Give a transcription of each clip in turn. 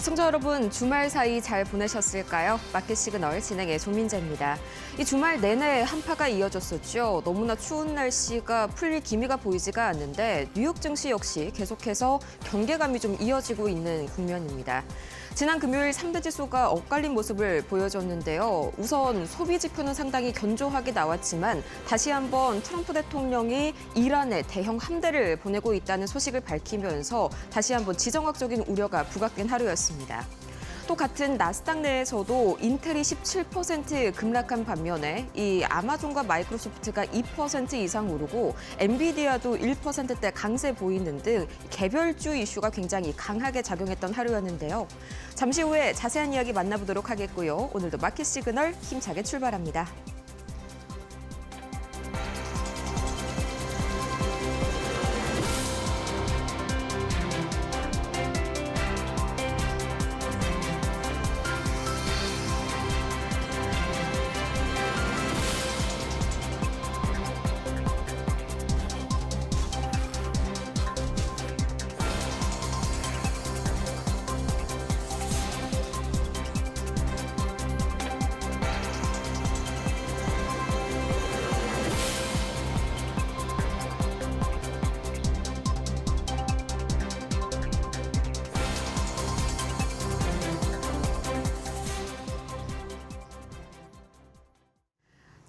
시청자 여러분, 주말 사이 잘 보내셨을까요? 마켓 시그널 진행의 조민재입니다. 이 주말 내내 한파가 이어졌었죠. 너무나 추운 날씨가 풀릴 기미가 보이지가 않는데 뉴욕 증시 역시 계속해서 경계감이 좀 이어지고 있는 국면입니다. 지난 금요일 3대 지수가 엇갈린 모습을 보여줬는데요. 우선 소비 지표는 상당히 견조하게 나왔지만 다시 한번 트럼프 대통령이 이란에 대형 함대를 보내고 있다는 소식을 밝히면서 다시 한번 지정학적인 우려가 부각된 하루였습니다. 또 같은 나스닥 내에서도 인텔이 17% 급락한 반면에 이 아마존과 마이크로소프트가 2% 이상 오르고 엔비디아도 1%대 강세 보이는 등 개별주 이슈가 굉장히 강하게 작용했던 하루였는데요. 잠시 후에 자세한 이야기 만나보도록 하겠고요. 오늘도 마켓 시그널 힘차게 출발합니다.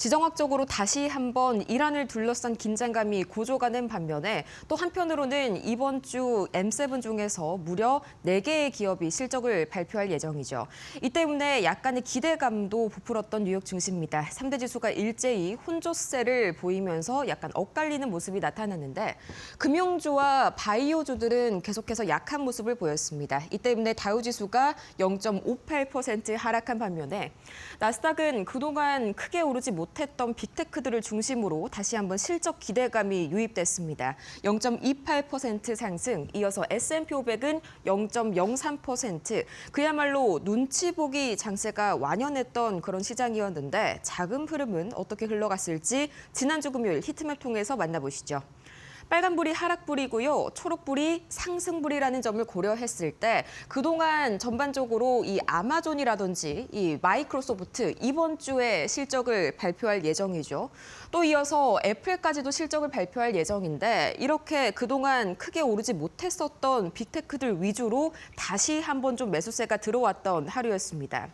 지정학적으로 다시 한번 이란을 둘러싼 긴장감이 고조가는 반면에 또 한편으로는 이번 주 M7 중에서 무려 4개의 기업이 실적을 발표할 예정이죠. 이 때문에 약간의 기대감도 부풀었던 뉴욕 증시입니다. 3대 지수가 일제히 혼조세를 보이면서 약간 엇갈리는 모습이 나타났는데 금융주와 바이오주들은 계속해서 약한 모습을 보였습니다. 이 때문에 다우지수가 0.58% 하락한 반면에 나스닥은 그동안 크게 오르지 못했던 빅테크들을 중심으로 다시 한번 실적 기대감이 유입됐습니다. 0.28% 상승, 이어서 S&P 500은 0.03%, 그야말로 눈치 보기 장세가 완연했던 그런 시장이었는데 자금 흐름은 어떻게 흘러갔을지 지난주 금요일 히트맵 통해서 만나보시죠. 빨간불이 하락불이고요. 초록불이 상승불이라는 점을 고려했을 때 그동안 전반적으로 이 아마존이라든지 이 마이크로소프트 이번 주에 실적을 발표할 예정이죠. 또 이어서 애플까지도 실적을 발표할 예정인데 이렇게 그동안 크게 오르지 못했었던 빅테크들 위주로 다시 한번 좀 매수세가 들어왔던 하루였습니다.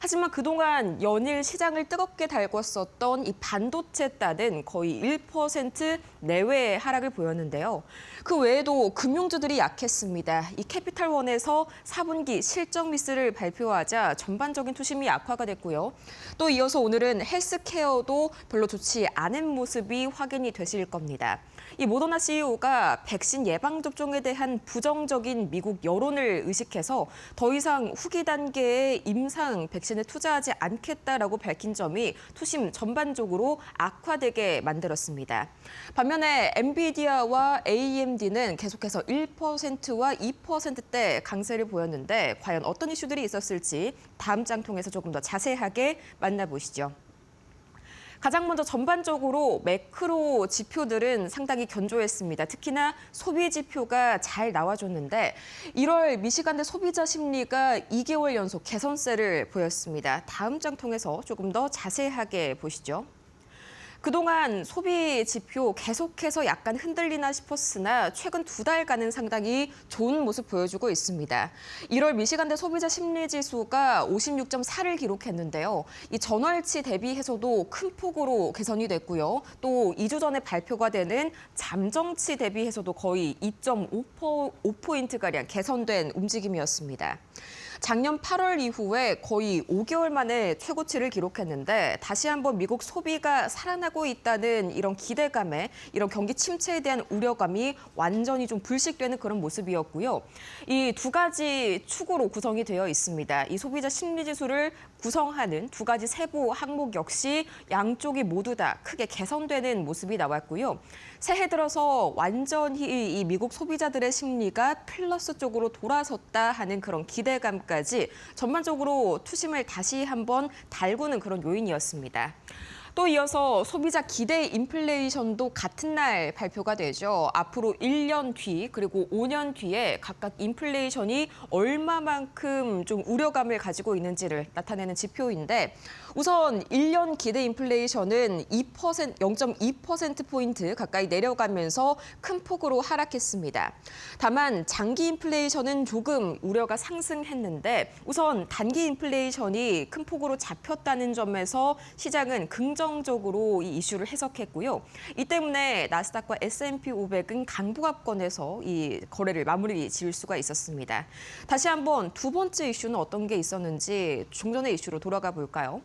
하지만 그동안 연일 시장을 뜨겁게 달궜었던 이 반도체 따는 거의 1% 내외의 하락을 보였는데요. 그 외에도 금융주들이 약했습니다. 이 캐피탈원에서 4분기 실적 미스를 발표하자 전반적인 투심이 악화가 됐고요. 또 이어서 오늘은 헬스케어도 별로 좋지 않은 모습이 확인이 되실 겁니다. 이 모더나 CEO가 백신 예방접종에 대한 부정적인 미국 여론을 의식해서 더 이상 후기 단계의 임상 백신에 투자하지 않겠다라고 밝힌 점이 투심 전반적으로 악화되게 만들었습니다. 반면에 엔비디아와 AMD는 계속해서 1%와 2%대 강세를 보였는데 과연 어떤 이슈들이 있었을지 다음 장 통해서 조금 더 자세하게 만나보시죠. 가장 먼저 전반적으로 매크로 지표들은 상당히 견조했습니다. 특히나 소비 지표가 잘 나와줬는데 1월 미시간대 소비자 심리가 2개월 연속 개선세를 보였습니다. 다음 장 통해서 조금 더 자세하게 보시죠. 그동안 소비 지표 계속해서 약간 흔들리나 싶었으나 최근 2달간은 상당히 좋은 모습 보여주고 있습니다. 1월 미시간대 소비자 심리지수가 56.4를 기록했는데요. 이 전월치 대비해서도 큰 폭으로 개선이 됐고요. 또 2주 전에 발표가 되는 잠정치 대비해서도 거의 2.5포인트가량 개선된 움직임이었습니다. 작년 8월 이후에 거의 5개월 만에 최고치를 기록했는데 다시 한번 미국 소비가 살아나고 있다는 이런 기대감에 이런 경기 침체에 대한 우려감이 완전히 좀 불식되는 그런 모습이었고요. 이 두 가지 축으로 구성이 되어 있습니다. 이 소비자 심리지수를 구성하는 두 가지 세부 항목 역시 양쪽이 모두 다 크게 개선되는 모습이 나왔고요. 새해 들어서 완전히 이 미국 소비자들의 심리가 플러스 쪽으로 돌아섰다 하는 그런 기대감까지 전반적으로 투심을 다시 한번 달구는 그런 요인이었습니다. 또 이어서 소비자 기대 인플레이션도 같은 날 발표가 되죠. 앞으로 1년 뒤 그리고 5년 뒤에 각각 인플레이션이 얼마만큼 좀 우려감을 가지고 있는지를 나타내는 지표인데 우선 1년 기대 인플레이션은 0.2%포인트 가까이 내려가면서 큰 폭으로 하락했습니다. 다만 장기 인플레이션은 조금 우려가 상승했는데 우선 단기 인플레이션이 큰 폭으로 잡혔다는 점에서 시장은 긍정적으로 이 이슈를 해석했고요. 이 때문에 나스닥과 S&P 500은 강보합권에서 이 거래를 마무리 지을 수가 있었습니다. 다시 한번 두 번째 이슈는 어떤 게 있었는지 종전의 이슈로 돌아가 볼까요?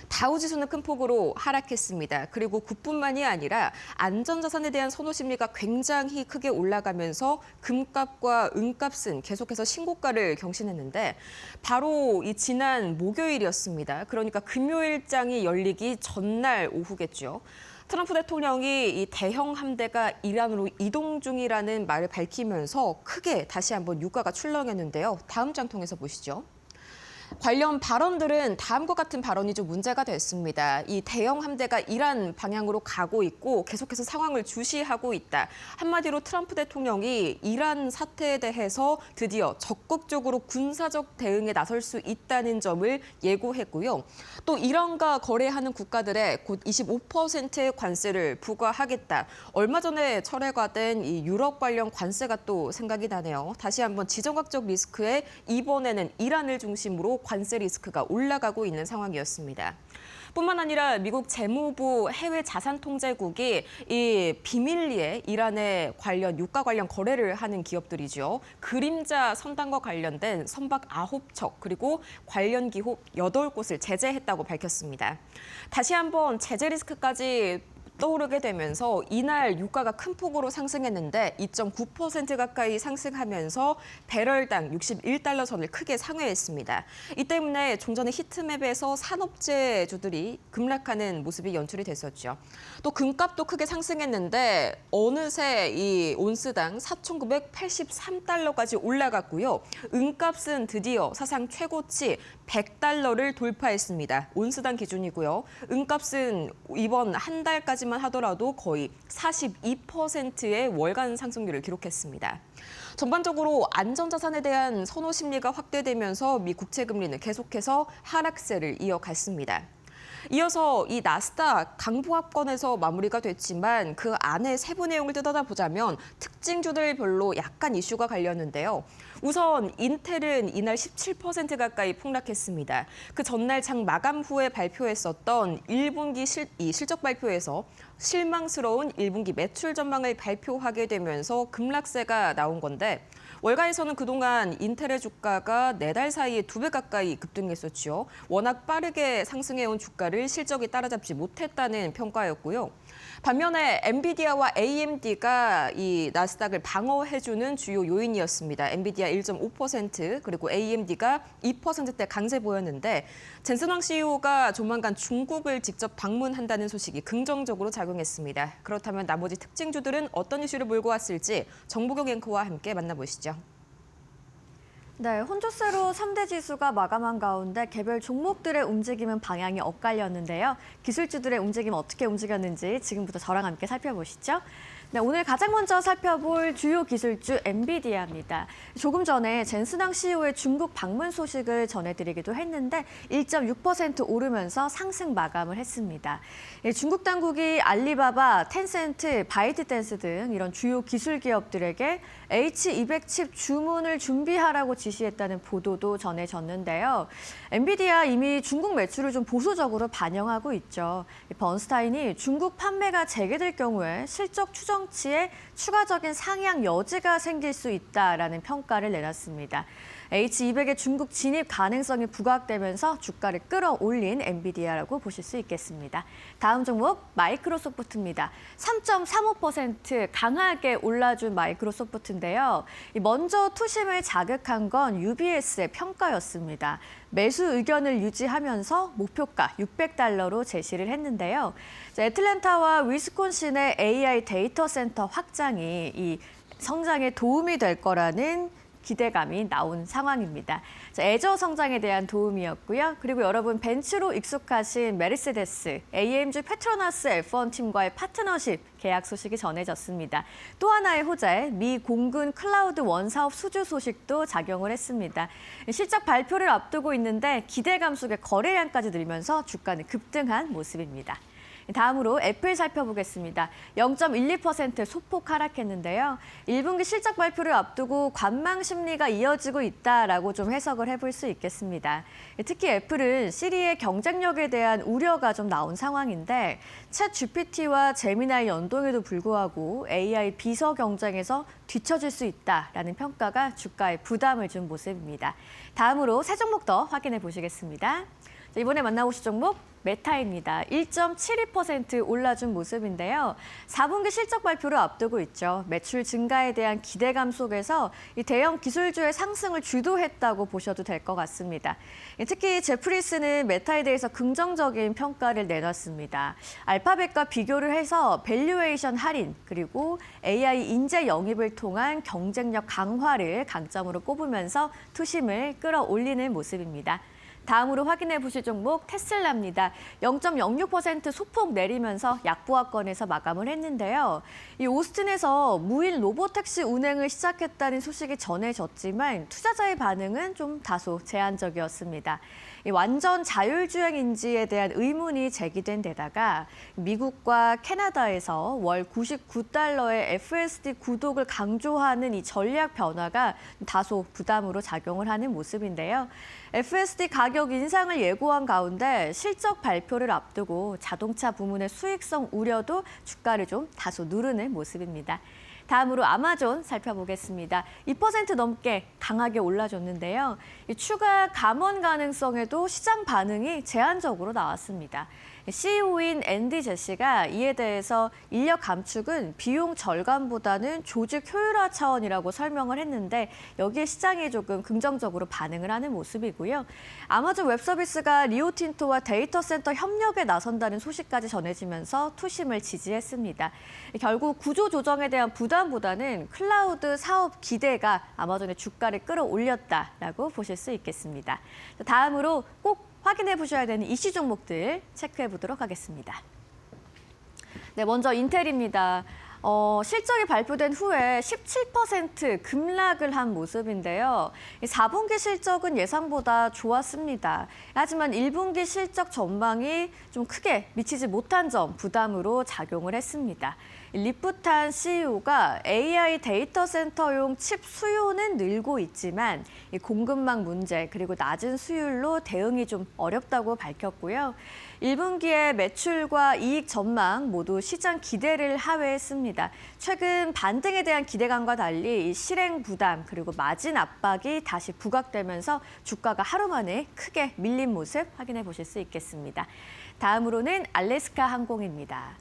다우지수는 큰 폭으로 하락했습니다. 그리고 그뿐만이 아니라 안전자산에 대한 선호 심리가 굉장히 크게 올라가면서 금값과 은값은 계속해서 신고가를 경신했는데 바로 이 지난 목요일이었습니다. 그러니까 금요일장이 열리기 전날 오후겠죠. 트럼프 대통령이 이 대형 함대가 이란으로 이동 중이라는 말을 밝히면서 크게 다시 한번 유가가 출렁였는데요. 다음 장 통해서 보시죠. 관련 발언들은 다음과 같은 발언이 좀 문제가 됐습니다. 이 대형 함대가 이란 방향으로 가고 있고 계속해서 상황을 주시하고 있다. 한마디로 트럼프 대통령이 이란 사태에 대해서 드디어 적극적으로 군사적 대응에 나설 수 있다는 점을 예고했고요. 또 이란과 거래하는 국가들에 곧 25%의 관세를 부과하겠다. 얼마 전에 철회가 된 이 유럽 관련 관세가 또 생각이 나네요. 다시 한번 지정학적 리스크에 이번에는 이란을 중심으로 관세 리스크가 올라가고 있는 상황이었습니다. 뿐만 아니라 미국 재무부 해외자산통제국이 이 비밀리에 이란에 관련 유가 관련 거래를 하는 기업들이죠. 그림자 선단과 관련된 선박 9척 그리고 관련 기업 8곳을 제재했다고 밝혔습니다. 다시 한번 제재 리스크까지 떠오르게 되면서 이날 유가가 큰 폭으로 상승했는데 2.9% 가까이 상승하면서 배럴당 61달러 선을 크게 상회했습니다. 이 때문에 종전의 히트맵에서 산업재주들이 급락하는 모습이 연출이 됐었죠. 또 금값도 크게 상승했는데 어느새 이 온스당 4,983달러까지 올라갔고요. 은값은 드디어 사상 최고치 100달러를 돌파했습니다. 온스당 기준이고요. 은값은 이번 한 달까지만 하더라도 거의 42%의 월간 상승률을 기록했습니다. 전반적으로 안전자산에 대한 선호 심리가 확대되면서 미 국채 금리는 계속해서 하락세를 이어갔습니다. 이어서 이 나스닥 강보합권에서 마무리가 됐지만 그 안에 세부 내용을 뜯어보자면 특징주들별로 약간 이슈가 갈렸는데요. 우선 인텔은 이날 17% 가까이 폭락했습니다. 그 전날 장 마감 후에 발표했었던 1분기 실적 발표에서 실망스러운 1분기 매출 전망을 발표하게 되면서 급락세가 나온 건데 월가에서는 그동안 인텔의 주가가 4달 사이에 2배 가까이 급등했었죠. 워낙 빠르게 상승해온 주가를 실적이 따라잡지 못했다는 평가였고요. 반면에 엔비디아와 AMD가 이 나스닥을 방어해주는 주요 요인이었습니다. 엔비디아 1.5% 그리고 AMD가 2%대 강세 보였는데 젠슨 황 CEO가 조만간 중국을 직접 방문한다는 소식이 긍정적으로 작용했습니다. 그렇다면 나머지 특징주들은 어떤 이슈를 몰고 왔을지 정보경 앵커와 함께 만나보시죠. 네, 혼조세로 3대 지수가 마감한 가운데 개별 종목들의 움직임은 방향이 엇갈렸는데요. 기술주들의 움직임 어떻게 움직였는지 지금부터 저랑 함께 살펴보시죠. 네, 오늘 가장 먼저 살펴볼 주요 기술주 엔비디아입니다. 조금 전에 젠슨 황 CEO의 중국 방문 소식을 전해드리기도 했는데 1.6% 오르면서 상승 마감을 했습니다. 중국 당국이 알리바바, 텐센트, 바이트댄스 등 이런 주요 기술 기업들에게 H200 칩 주문을 준비하라고 지시했다는 보도도 전해졌는데요. 엔비디아 이미 중국 매출을 좀 보수적으로 반영하고 있죠. 번스타인이 중국 판매가 재개될 경우에 실적 추정치에 추가적인 상향 여지가 생길 수 있다라는 평가를 내놨습니다. H200의 중국 진입 가능성이 부각되면서 주가를 끌어올린 엔비디아라고 보실 수 있겠습니다. 다음 종목 마이크로소프트입니다. 3.35% 강하게 올라준 마이크로소프트인데요. 먼저 투심을 자극한 건 UBS의 평가였습니다. 매수 의견을 유지하면서 목표가 600달러로 제시를 했는데요. 애틀랜타와 위스콘신의 AI 데이터 센터 확장이 이 성장에 도움이 될 거라는 기대감이 나온 상황입니다. 자, 애저 성장에 대한 도움이었고요. 그리고 여러분 벤츠로 익숙하신 메르세데스, AMG 페트로나스 F1 팀과의 파트너십 계약 소식이 전해졌습니다. 또 하나의 호재, 미 공군 클라우드 원 사업 수주 소식도 작용을 했습니다. 실적 발표를 앞두고 있는데 기대감 속에 거래량까지 늘면서 주가는 급등한 모습입니다. 다음으로 애플 살펴보겠습니다. 0.12% 소폭 하락했는데요. 1분기 실적 발표를 앞두고 관망 심리가 이어지고 있다라고 좀 해석을 해볼 수 있겠습니다. 특히 애플은 시리의 경쟁력에 대한 우려가 좀 나온 상황인데 챗 GPT와 제미나이 연동에도 불구하고 AI 비서 경쟁에서 뒤처질 수 있다라는 평가가 주가에 부담을 준 모습입니다. 다음으로 세 종목 더 확인해 보시겠습니다. 이번에 만나보실 종목 메타입니다. 1.72% 올라준 모습인데요. 4분기 실적 발표를 앞두고 있죠. 매출 증가에 대한 기대감 속에서 이 대형 기술주의 상승을 주도했다고 보셔도 될 것 같습니다. 특히 제프리스는 메타에 대해서 긍정적인 평가를 내놨습니다. 알파벳과 비교를 해서 밸류에이션 할인 그리고 AI 인재 영입을 통한 경쟁력 강화를 강점으로 꼽으면서 투심을 끌어올리는 모습입니다. 다음으로 확인해 보실 종목 테슬라입니다. 0.06% 소폭 내리면서 약보합권에서 마감을 했는데요. 이 오스틴에서 무인 로보택시 운행을 시작했다는 소식이 전해졌지만 투자자의 반응은 좀 다소 제한적이었습니다. 이 완전 자율주행인지에 대한 의문이 제기된 데다가 미국과 캐나다에서 월 99달러의 FSD 구독을 강조하는 이 전략 변화가 다소 부담으로 작용을 하는 모습인데요. FSD 가격 인상을 예고한 가운데 실적 발표를 앞두고 자동차 부문의 수익성 우려도 주가를 좀 다소 누르는 모습입니다. 다음으로 아마존 살펴보겠습니다. 2% 넘게 강하게 올라줬는데요. 이 추가 감원 가능성에도 시장 반응이 제한적으로 나왔습니다. CEO인 앤디 제시가 이에 대해서 인력 감축은 비용 절감보다는 조직 효율화 차원이라고 설명을 했는데 여기에 시장이 조금 긍정적으로 반응을 하는 모습이고요. 아마존 웹서비스가 리오틴토와 데이터 센터 협력에 나선다는 소식까지 전해지면서 투심을 지지했습니다. 결국 구조 조정에 대한 부담보다는 클라우드 사업 기대가 아마존의 주가를 끌어올렸다라고 보실 수 있겠습니다. 다음으로 꼭 확인해 보셔야 되는 이슈 종목들 체크해 보도록 하겠습니다. 네, 먼저 인텔입니다. 실적이 발표된 후에 17% 급락을 한 모습인데요. 4분기 실적은 예상보다 좋았습니다. 하지만 1분기 실적 전망이 좀 크게 미치지 못한 점 부담으로 작용을 했습니다. 리프탄 CEO가 AI 데이터 센터용 칩 수요는 늘고 있지만 공급망 문제 그리고 낮은 수율로 대응이 좀 어렵다고 밝혔고요. 1분기의 매출과 이익 전망 모두 시장 기대를 하회했습니다. 최근 반등에 대한 기대감과 달리 실행 부담 그리고 마진 압박이 다시 부각되면서 주가가 하루 만에 크게 밀린 모습 확인해 보실 수 있겠습니다. 다음으로는 알래스카 항공입니다.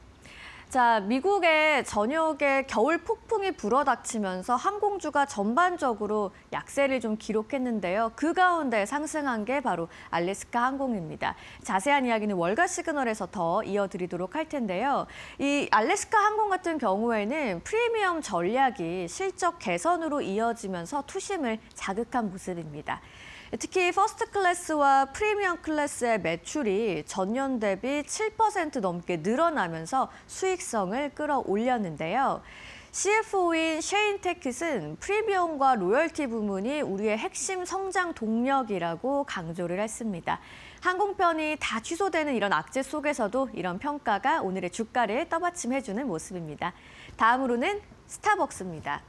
자, 미국의 저녁에 겨울 폭풍이 불어닥치면서 항공주가 전반적으로 약세를 좀 기록했는데요. 그 가운데 상승한 게 바로 알래스카 항공입니다. 자세한 이야기는 월가 시그널에서 더 이어드리도록 할 텐데요. 이 알래스카 항공 같은 경우에는 프리미엄 전략이 실적 개선으로 이어지면서 투심을 자극한 모습입니다. 특히 퍼스트 클래스와 프리미엄 클래스의 매출이 전년 대비 7% 넘게 늘어나면서 수익성을 끌어올렸는데요. CFO인 셰인 테킷은 프리미엄과 로열티 부문이 우리의 핵심 성장 동력이라고 강조를 했습니다. 항공편이 다 취소되는 이런 악재 속에서도 이런 평가가 오늘의 주가를 떠받침해주는 모습입니다. 다음으로는 스타벅스입니다.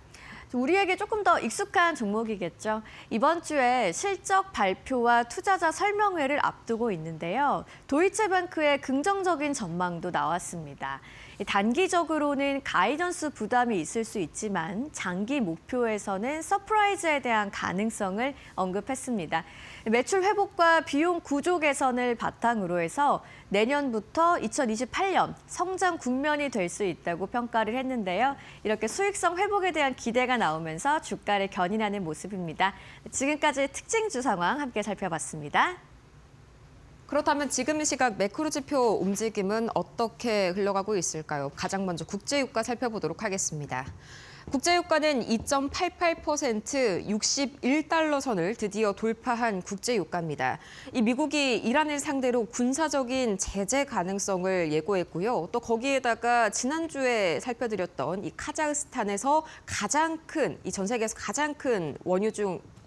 우리에게 조금 더 익숙한 종목이겠죠. 이번 주에 실적 발표와 투자자 설명회를 앞두고 있는데요. 도이체뱅크의 긍정적인 전망도 나왔습니다. 단기적으로는 가이던스 부담이 있을 수 있지만 장기 목표에서는 서프라이즈에 대한 가능성을 언급했습니다. 매출 회복과 비용 구조 개선을 바탕으로 해서 내년부터 2028년 성장 국면이 될 수 있다고 평가를 했는데요. 이렇게 수익성 회복에 대한 기대가 나오면서 주가를 견인하는 모습입니다. 지금까지 특징주 상황 함께 살펴봤습니다. 그렇다면 지금 이 시각 매크로 지표 움직임은 어떻게 흘러가고 있을까요? 가장 먼저 국제유가 살펴보도록 하겠습니다. 국제유가는 2.88% 61달러 선을 드디어 돌파한 국제유가입니다. 이 미국이 이란을 상대로 군사적인 제재 가능성을 예고했고요. 또 거기에다가 지난주에 살펴드렸던 이 카자흐스탄에서 이 전 세계에서 가장 큰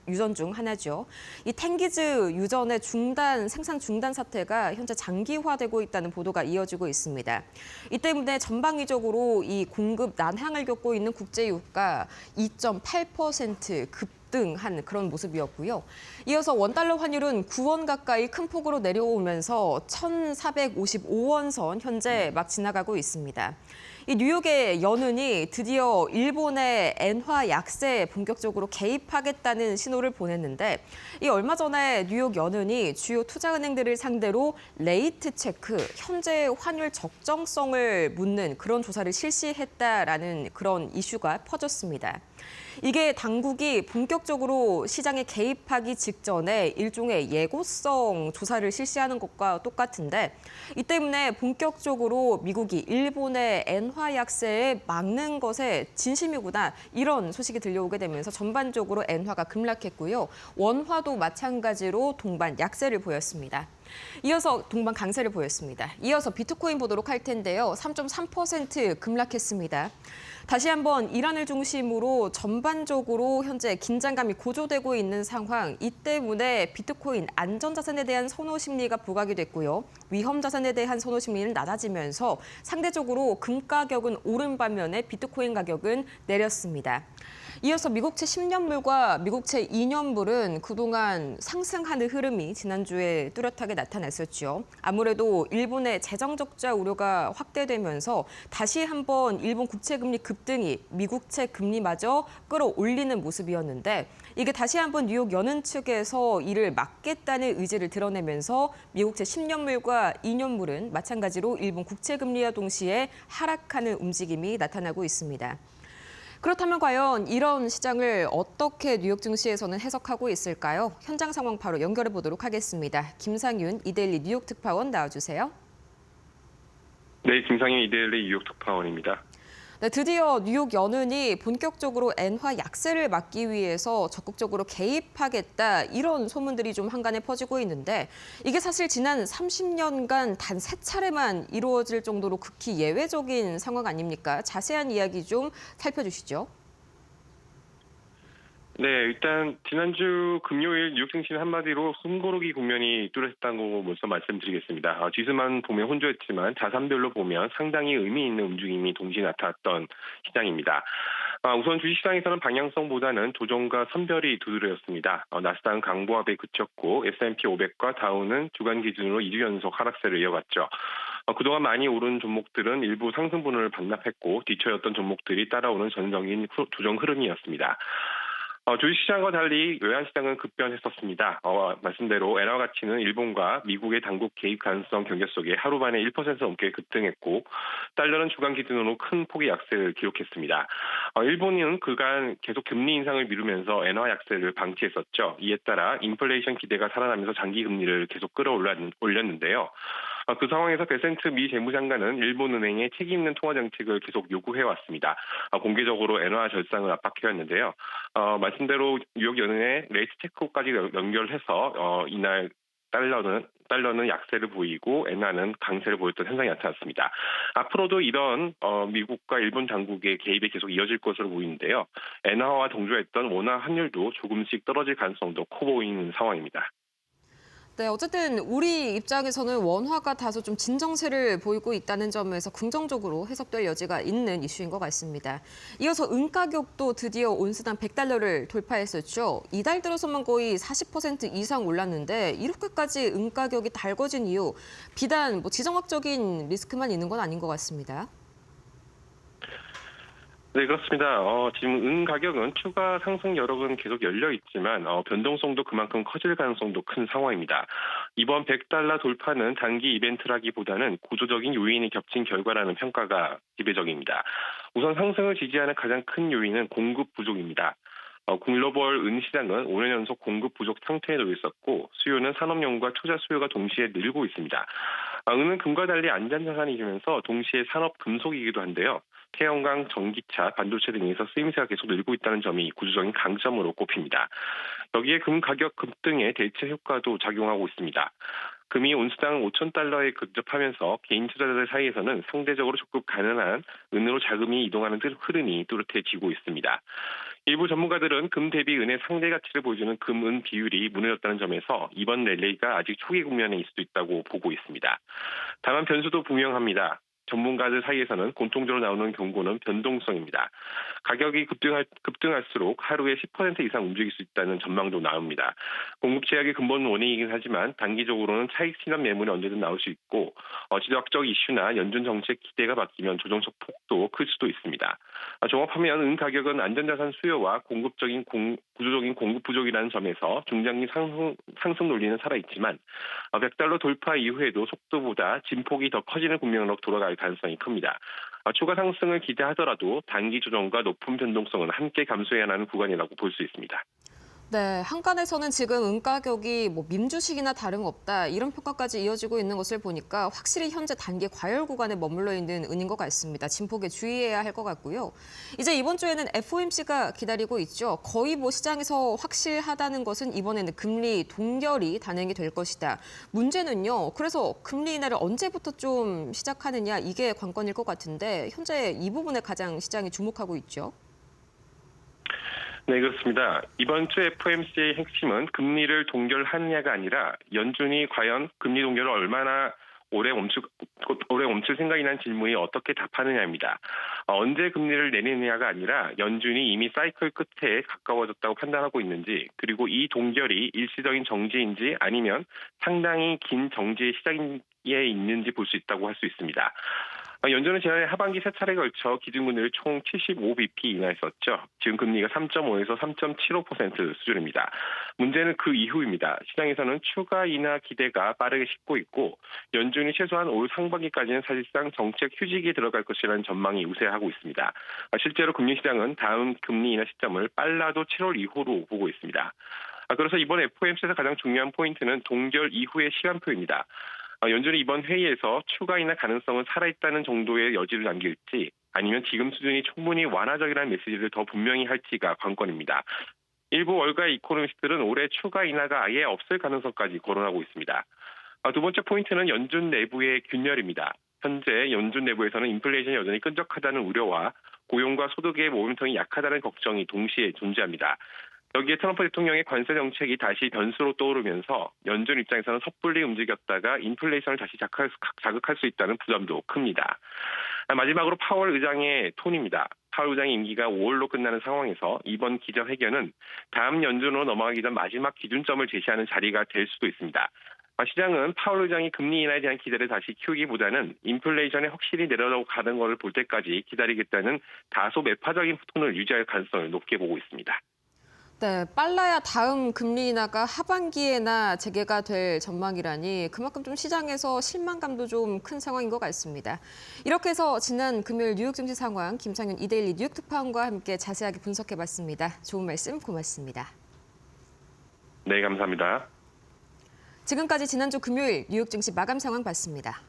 유전 중 하나죠. 이 탱기즈 유전의 생산 중단 사태가 현재 장기화되고 있다는 보도가 이어지고 있습니다. 이 때문에 전방위적으로 이 공급 난항을 겪고 있는 국제유가 2.8% 급등한 그런 모습이었고요. 이어서 원달러 환율은 9원 가까이 큰 폭으로 내려오면서 1,455원 선 현재 막 지나가고 있습니다. 이 뉴욕의 연은이 드디어 일본의 엔화 약세에 본격적으로 개입하겠다는 신호를 보냈는데 이 얼마 전에 뉴욕 연은이 주요 투자은행들을 상대로 레이트 체크, 현재 환율 적정성을 묻는 그런 조사를 실시했다라는 그런 이슈가 퍼졌습니다. 이게 당국이 본격적으로 시장에 개입하기 직전에 일종의 예고성 조사를 실시하는 것과 똑같은데 이 때문에 본격적으로 미국이 일본의 엔화 약세에 막는 것에 진심이구나 이런 소식이 들려오게 되면서 전반적으로 엔화가 급락했고요. 원화도 마찬가지로 동반 약세를 보였습니다. 동반 강세를 보였습니다. 이어서 비트코인 보도록 할 텐데요. 3.3% 급락했습니다. 다시 한번 이란을 중심으로 전반적으로 현재 긴장감이 고조되고 있는 상황. 이 때문에 비트코인 안전자산에 대한 선호 심리가 부각이 됐고요. 위험 자산에 대한 선호 심리는 낮아지면서 상대적으로 금 가격은 오른 반면에 비트코인 가격은 내렸습니다. 이어서 미국채 10년물과 미국채 2년물은 그동안 상승하는 흐름이 지난주에 뚜렷하게 나타났었죠. 아무래도 일본의 재정 적자 우려가 확대되면서 다시 한번 일본 국채 금리 급등이 미국채 금리마저 끌어올리는 모습이었는데 이게 다시 한번 뉴욕 연은 측에서 이를 막겠다는 의지를 드러내면서 미국채 10년물과 2년물은 마찬가지로 일본 국채 금리와 동시에 하락하는 움직임이 나타나고 있습니다. 그렇다면 과연 이런 시장을 어떻게 뉴욕 증시에서는 해석하고 있을까요? 현장 상황 바로 연결해 보도록 하겠습니다. 김상윤 이데일리 뉴욕 특파원 나와주세요. 네, 김상윤 이데일리 뉴욕 특파원입니다. 네, 드디어 뉴욕 연은이 본격적으로 엔화 약세를 막기 위해서 적극적으로 개입하겠다 이런 소문들이 좀 한간에 퍼지고 있는데 이게 사실 지난 30년간 단 3차례만 이루어질 정도로 극히 예외적인 상황 아닙니까? 자세한 이야기 좀 살펴주시죠. 네, 일단 지난주 금요일 뉴욕 증시는 한마디로 숨고르기 국면이 뚜렷했다는 거 먼저 말씀드리겠습니다. 지수만 보면 혼조했지만 자산별로 보면 상당히 의미 있는 움직임이 동시에 나타났던 시장입니다. 우선 주식시장에서는 방향성보다는 조정과 선별이 두드러졌습니다. 나스닥은 강보합에 그쳤고 S&P 500과 다우는 주간 기준으로 2주 연속 하락세를 이어갔죠. 그동안 많이 오른 종목들은 일부 상승분을 반납했고 뒤처였던 종목들이 따라오는 전형적인 조정 흐름이었습니다. 주식시장과 달리 외환시장은 급변했었습니다. 말씀대로 엔화 가치는 일본과 미국의 당국 개입 가능성 경계 속에 하루 만에 1% 넘게 급등했고 달러는 주간 기준으로 큰 폭의 약세를 기록했습니다. 일본은 그간 계속 금리 인상을 미루면서 엔화 약세를 방치했었죠. 이에 따라 인플레이션 기대가 살아나면서 장기 금리를 계속 끌어올렸는데요. 그 상황에서 베센트 미 재무장관은 일본은행의 책임 있는 통화 정책을 계속 요구해왔습니다. 공개적으로 엔화 절상을 압박해왔는데요. 말씀대로 뉴욕 연은의 레이트 체크까지 연결해서 이날 달러는 약세를 보이고 엔화는 강세를 보였던 현상이 나타났습니다. 앞으로도 이런 미국과 일본 당국의 개입이 계속 이어질 것으로 보이는데요. 엔화와 동조했던 원화 환율도 조금씩 떨어질 가능성도 커 보이는 상황입니다. 네, 어쨌든 우리 입장에서는 원화가 다소 좀 진정세를 보이고 있다는 점에서 긍정적으로 해석될 여지가 있는 이슈인 것 같습니다. 이어서 은 가격도 드디어 온스당 100달러를 돌파했었죠. 이달 들어서만 거의 40% 이상 올랐는데 이렇게까지 은 가격이 달궈진 이유, 비단 지정학적인 리스크만 있는 건 아닌 것 같습니다. 네, 그렇습니다. 지금 은 가격은 추가 상승 여력은 계속 열려 있지만 변동성도 그만큼 커질 가능성도 큰 상황입니다. 이번 100달러 돌파는 단기 이벤트라기보다는 구조적인 요인이 겹친 결과라는 평가가 지배적입니다. 우선 상승을 지지하는 가장 큰 요인은 공급 부족입니다. 글로벌 은 시장은 5년 연속 공급 부족 상태에 놓여 있었고 수요는 산업용과 투자 수요가 동시에 늘고 있습니다. 은은 금과 달리 안전자산이면서 동시에 산업 금속이기도 한데요. 태양광, 전기차, 반도체 등에서 쓰임새가 계속 늘고 있다는 점이 구조적인 강점으로 꼽힙니다. 여기에 금 가격 급등의 대체 효과도 작용하고 있습니다. 금이 온수당 5,000달러에 근접하면서 개인 투자자들 사이에서는 상대적으로 적극 가능한 은으로 자금이 이동하는 흐름이 뚜렷해지고 있습니다. 일부 전문가들은 금 대비 은의 상대 가치를 보여주는 금-은 비율이 무너졌다는 점에서 이번 랠리가 아직 초기 국면에 있을 수 있다고 보고 있습니다. 다만 변수도 분명합니다. 전문가들 사이에서는 공통적으로 나오는 경고는 변동성입니다. 가격이 급등할수록 하루에 10% 이상 움직일 수 있다는 전망도 나옵니다. 공급 제약이 근본 원인이긴 하지만 단기적으로는 차익 실현 매물이 언제든 나올 수 있고 지정학적 이슈나 연준 정책 기대가 바뀌면 조정적 폭도 클 수도 있습니다. 종합하면 은 가격은 안전자산 수요와 구조적인 공급 부족이라는 점에서 중장기 상승 논리는 살아있지만 100달러 돌파 이후에도 속도보다 진폭이 더 커지는 국면으로 돌아갈 가능성이 큽니다. 추가 상승을 기대하더라도 단기 조정과 높은 변동성은 함께 감수해야 하는 구간이라고 볼 수 있습니다. 네, 한간에서는 지금 은 가격이 민주식이나 다름없다 이런 평가까지 이어지고 있는 것을 보니까 확실히 현재 단기 과열 구간에 머물러 있는 은인 것 같습니다. 진폭에 주의해야 할 것 같고요. 이제 이번 주에는 FOMC가 기다리고 있죠. 거의 시장에서 확실하다는 것은 이번에는 금리 동결이 단행이 될 것이다. 문제는요. 그래서 금리 인하를 언제부터 좀 시작하느냐 이게 관건일 것 같은데 현재 이 부분에 가장 시장이 주목하고 있죠. 네, 그렇습니다. 이번 주 FOMC의 핵심은 금리를 동결하느냐가 아니라 연준이 과연 금리 동결을 얼마나 오래 멈출 생각이란 질문이 어떻게 답하느냐입니다. 언제 금리를 내리느냐가 아니라 연준이 이미 사이클 끝에 가까워졌다고 판단하고 있는지 그리고 이 동결이 일시적인 정지인지 아니면 상당히 긴 정지의 시작에 있는지 볼 수 있다고 할 수 있습니다. 연준은 지난해 하반기 세 차례에 걸쳐 기준금리를 총 75bp 인하했었죠. 지금 금리가 3.5에서 3.75% 수준입니다. 문제는 그 이후입니다. 시장에서는 추가 인하 기대가 빠르게 식고 있고 연준이 최소한 올 상반기까지는 사실상 정책 휴직에 들어갈 것이라는 전망이 우세하고 있습니다. 실제로 금융시장은 다음 금리 인하 시점을 빨라도 7월 이후로 보고 있습니다. 그래서 이번 FOMC에서 가장 중요한 포인트는 동결 이후의 시간표입니다. 연준이 이번 회의에서 추가 인하 가능성은 살아있다는 정도의 여지를 남길지 아니면 지금 수준이 충분히 완화적이라는 메시지를 더 분명히 할지가 관건입니다. 일부 월가 이코노미스트들은 올해 추가 인하가 아예 없을 가능성까지 거론하고 있습니다. 두 번째 포인트는 연준 내부의 균열입니다. 현재 연준 내부에서는 인플레이션이 여전히 끈적하다는 우려와 고용과 소득의 모멘텀이 약하다는 걱정이 동시에 존재합니다. 여기에 트럼프 대통령의 관세 정책이 다시 변수로 떠오르면서 연준 입장에서는 섣불리 움직였다가 인플레이션을 다시 자극할 수 있다는 부담도 큽니다. 마지막으로 파월 의장의 톤입니다. 파월 의장의 임기가 5월로 끝나는 상황에서 이번 기자회견은 다음 연준으로 넘어가기 전 마지막 기준점을 제시하는 자리가 될 수도 있습니다. 시장은 파월 의장이 금리 인하에 대한 기대를 다시 키우기보다는 인플레이션이 확실히 내려가는 것을 볼 때까지 기다리겠다는 다소 매파적인 톤을 유지할 가능성을 높게 보고 있습니다. 네, 빨라야 다음 금리 인하가 하반기에나 재개가 될 전망이라니 그만큼 좀 시장에서 실망감도 좀 큰 상황인 것 같습니다. 이렇게 해서 지난 금요일 뉴욕 증시 상황 김창윤 이데일리 뉴욕 특파원과 함께 자세하게 분석해봤습니다. 좋은 말씀 고맙습니다. 네, 감사합니다. 지금까지 지난주 금요일 뉴욕 증시 마감 상황 봤습니다.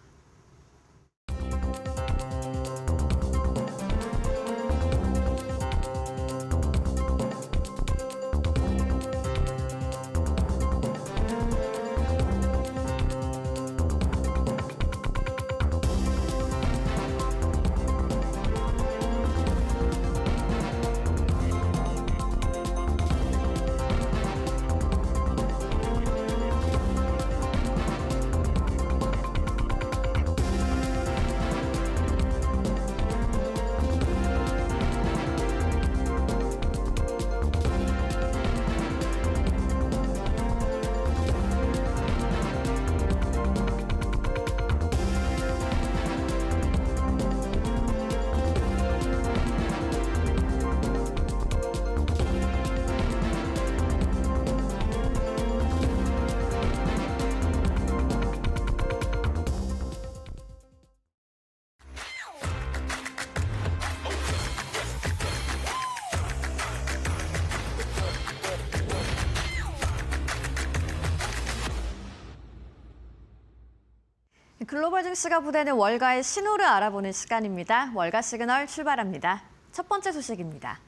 글로벌 증시가 보내는 월가의 신호를 알아보는 시간입니다. 월가 시그널 출발합니다. 첫 번째 소식입니다.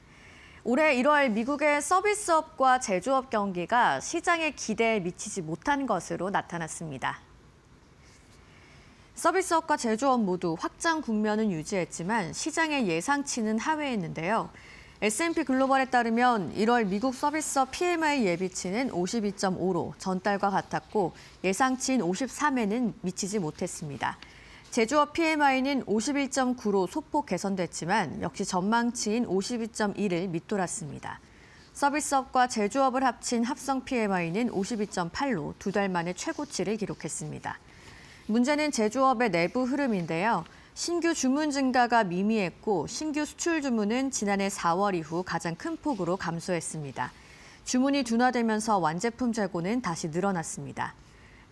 올해 1월 미국의 서비스업과 제조업 경기가 시장의 기대에 미치지 못한 것으로 나타났습니다. 서비스업과 제조업 모두 확장 국면은 유지했지만 시장의 예상치는 하회했는데요. S&P 글로벌에 따르면 1월 미국 서비스업 PMI 예비치는 52.5로 전달과 같았고 예상치인 53에는 미치지 못했습니다. 제조업 PMI는 51.9로 소폭 개선됐지만 역시 전망치인 52.1을 밑돌았습니다. 서비스업과 제조업을 합친 합성 PMI는 52.8로 두 달 만에 최고치를 기록했습니다. 문제는 제조업의 내부 흐름인데요. 신규 주문 증가가 미미했고 신규 수출 주문은 지난해 4월 이후 가장 큰 폭으로 감소했습니다. 주문이 둔화되면서 완제품 재고는 다시 늘어났습니다.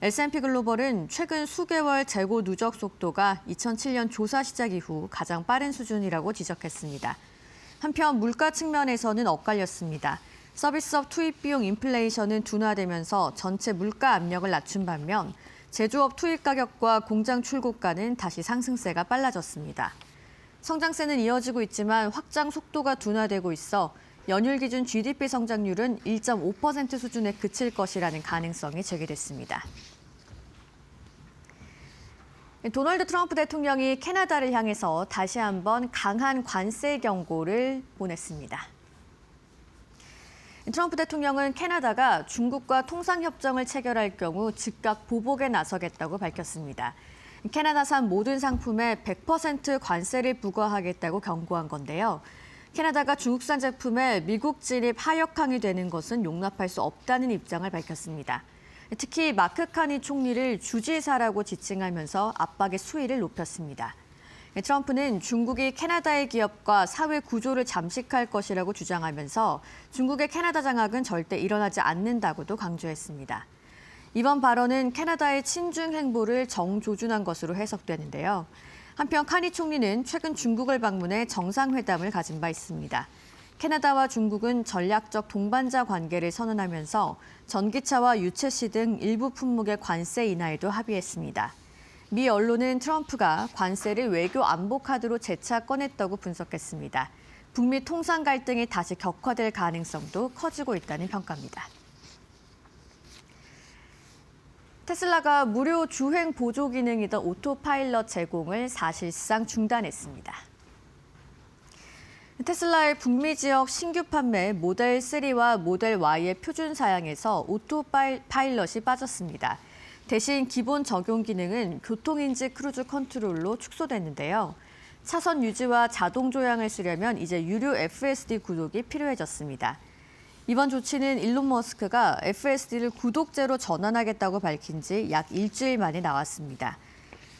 S&P 글로벌은 최근 수개월 재고 누적 속도가 2007년 조사 시작 이후 가장 빠른 수준이라고 지적했습니다. 한편 물가 측면에서는 엇갈렸습니다. 서비스업 투입 비용 인플레이션은 둔화되면서 전체 물가 압력을 낮춘 반면 제조업 투입 가격과 공장 출고가는 다시 상승세가 빨라졌습니다. 성장세는 이어지고 있지만 확장 속도가 둔화되고 있어 연율 기준 GDP 성장률은 1.5% 수준에 그칠 것이라는 가능성이 제기됐습니다. 도널드 트럼프 대통령이 캐나다를 향해서 다시 한번 강한 관세 경고를 보냈습니다. 트럼프 대통령은 캐나다가 중국과 통상협정을 체결할 경우 즉각 보복에 나서겠다고 밝혔습니다. 캐나다산 모든 상품에 100% 관세를 부과하겠다고 경고한 건데요. 캐나다가 중국산 제품에 미국 진입 하역항이 되는 것은 용납할 수 없다는 입장을 밝혔습니다. 특히 마크 카니 총리를 주지사라고 지칭하면서 압박의 수위를 높였습니다. 트럼프는 중국이 캐나다의 기업과 사회 구조를 잠식할 것이라고 주장하면서 중국의 캐나다 장악은 절대 일어나지 않는다고도 강조했습니다. 이번 발언은 캐나다의 친중 행보를 정조준한 것으로 해석되는데요. 한편 카니 총리는 최근 중국을 방문해 정상회담을 가진 바 있습니다. 캐나다와 중국은 전략적 동반자 관계를 선언하면서 전기차와 유채시 등 일부 품목의 관세 인하에도 합의했습니다. 미 언론은 트럼프가 관세를 외교 안보 카드로 재차 꺼냈다고 분석했습니다. 북미 통상 갈등이 다시 격화될 가능성도 커지고 있다는 평가입니다. 테슬라가 무료 주행 보조 기능이던 오토파일럿 제공을 사실상 중단했습니다. 테슬라의 북미 지역 신규 판매 모델 3와 모델 Y의 표준 사양에서 오토파일럿이 빠졌습니다. 대신 기본 적용 기능은 교통인지 크루즈 컨트롤로 축소됐는데요. 차선 유지와 자동 조향을 쓰려면 이제 유료 FSD 구독이 필요해졌습니다. 이번 조치는 일론 머스크가 FSD를 구독제로 전환하겠다고 밝힌 지 약 일주일 만에 나왔습니다.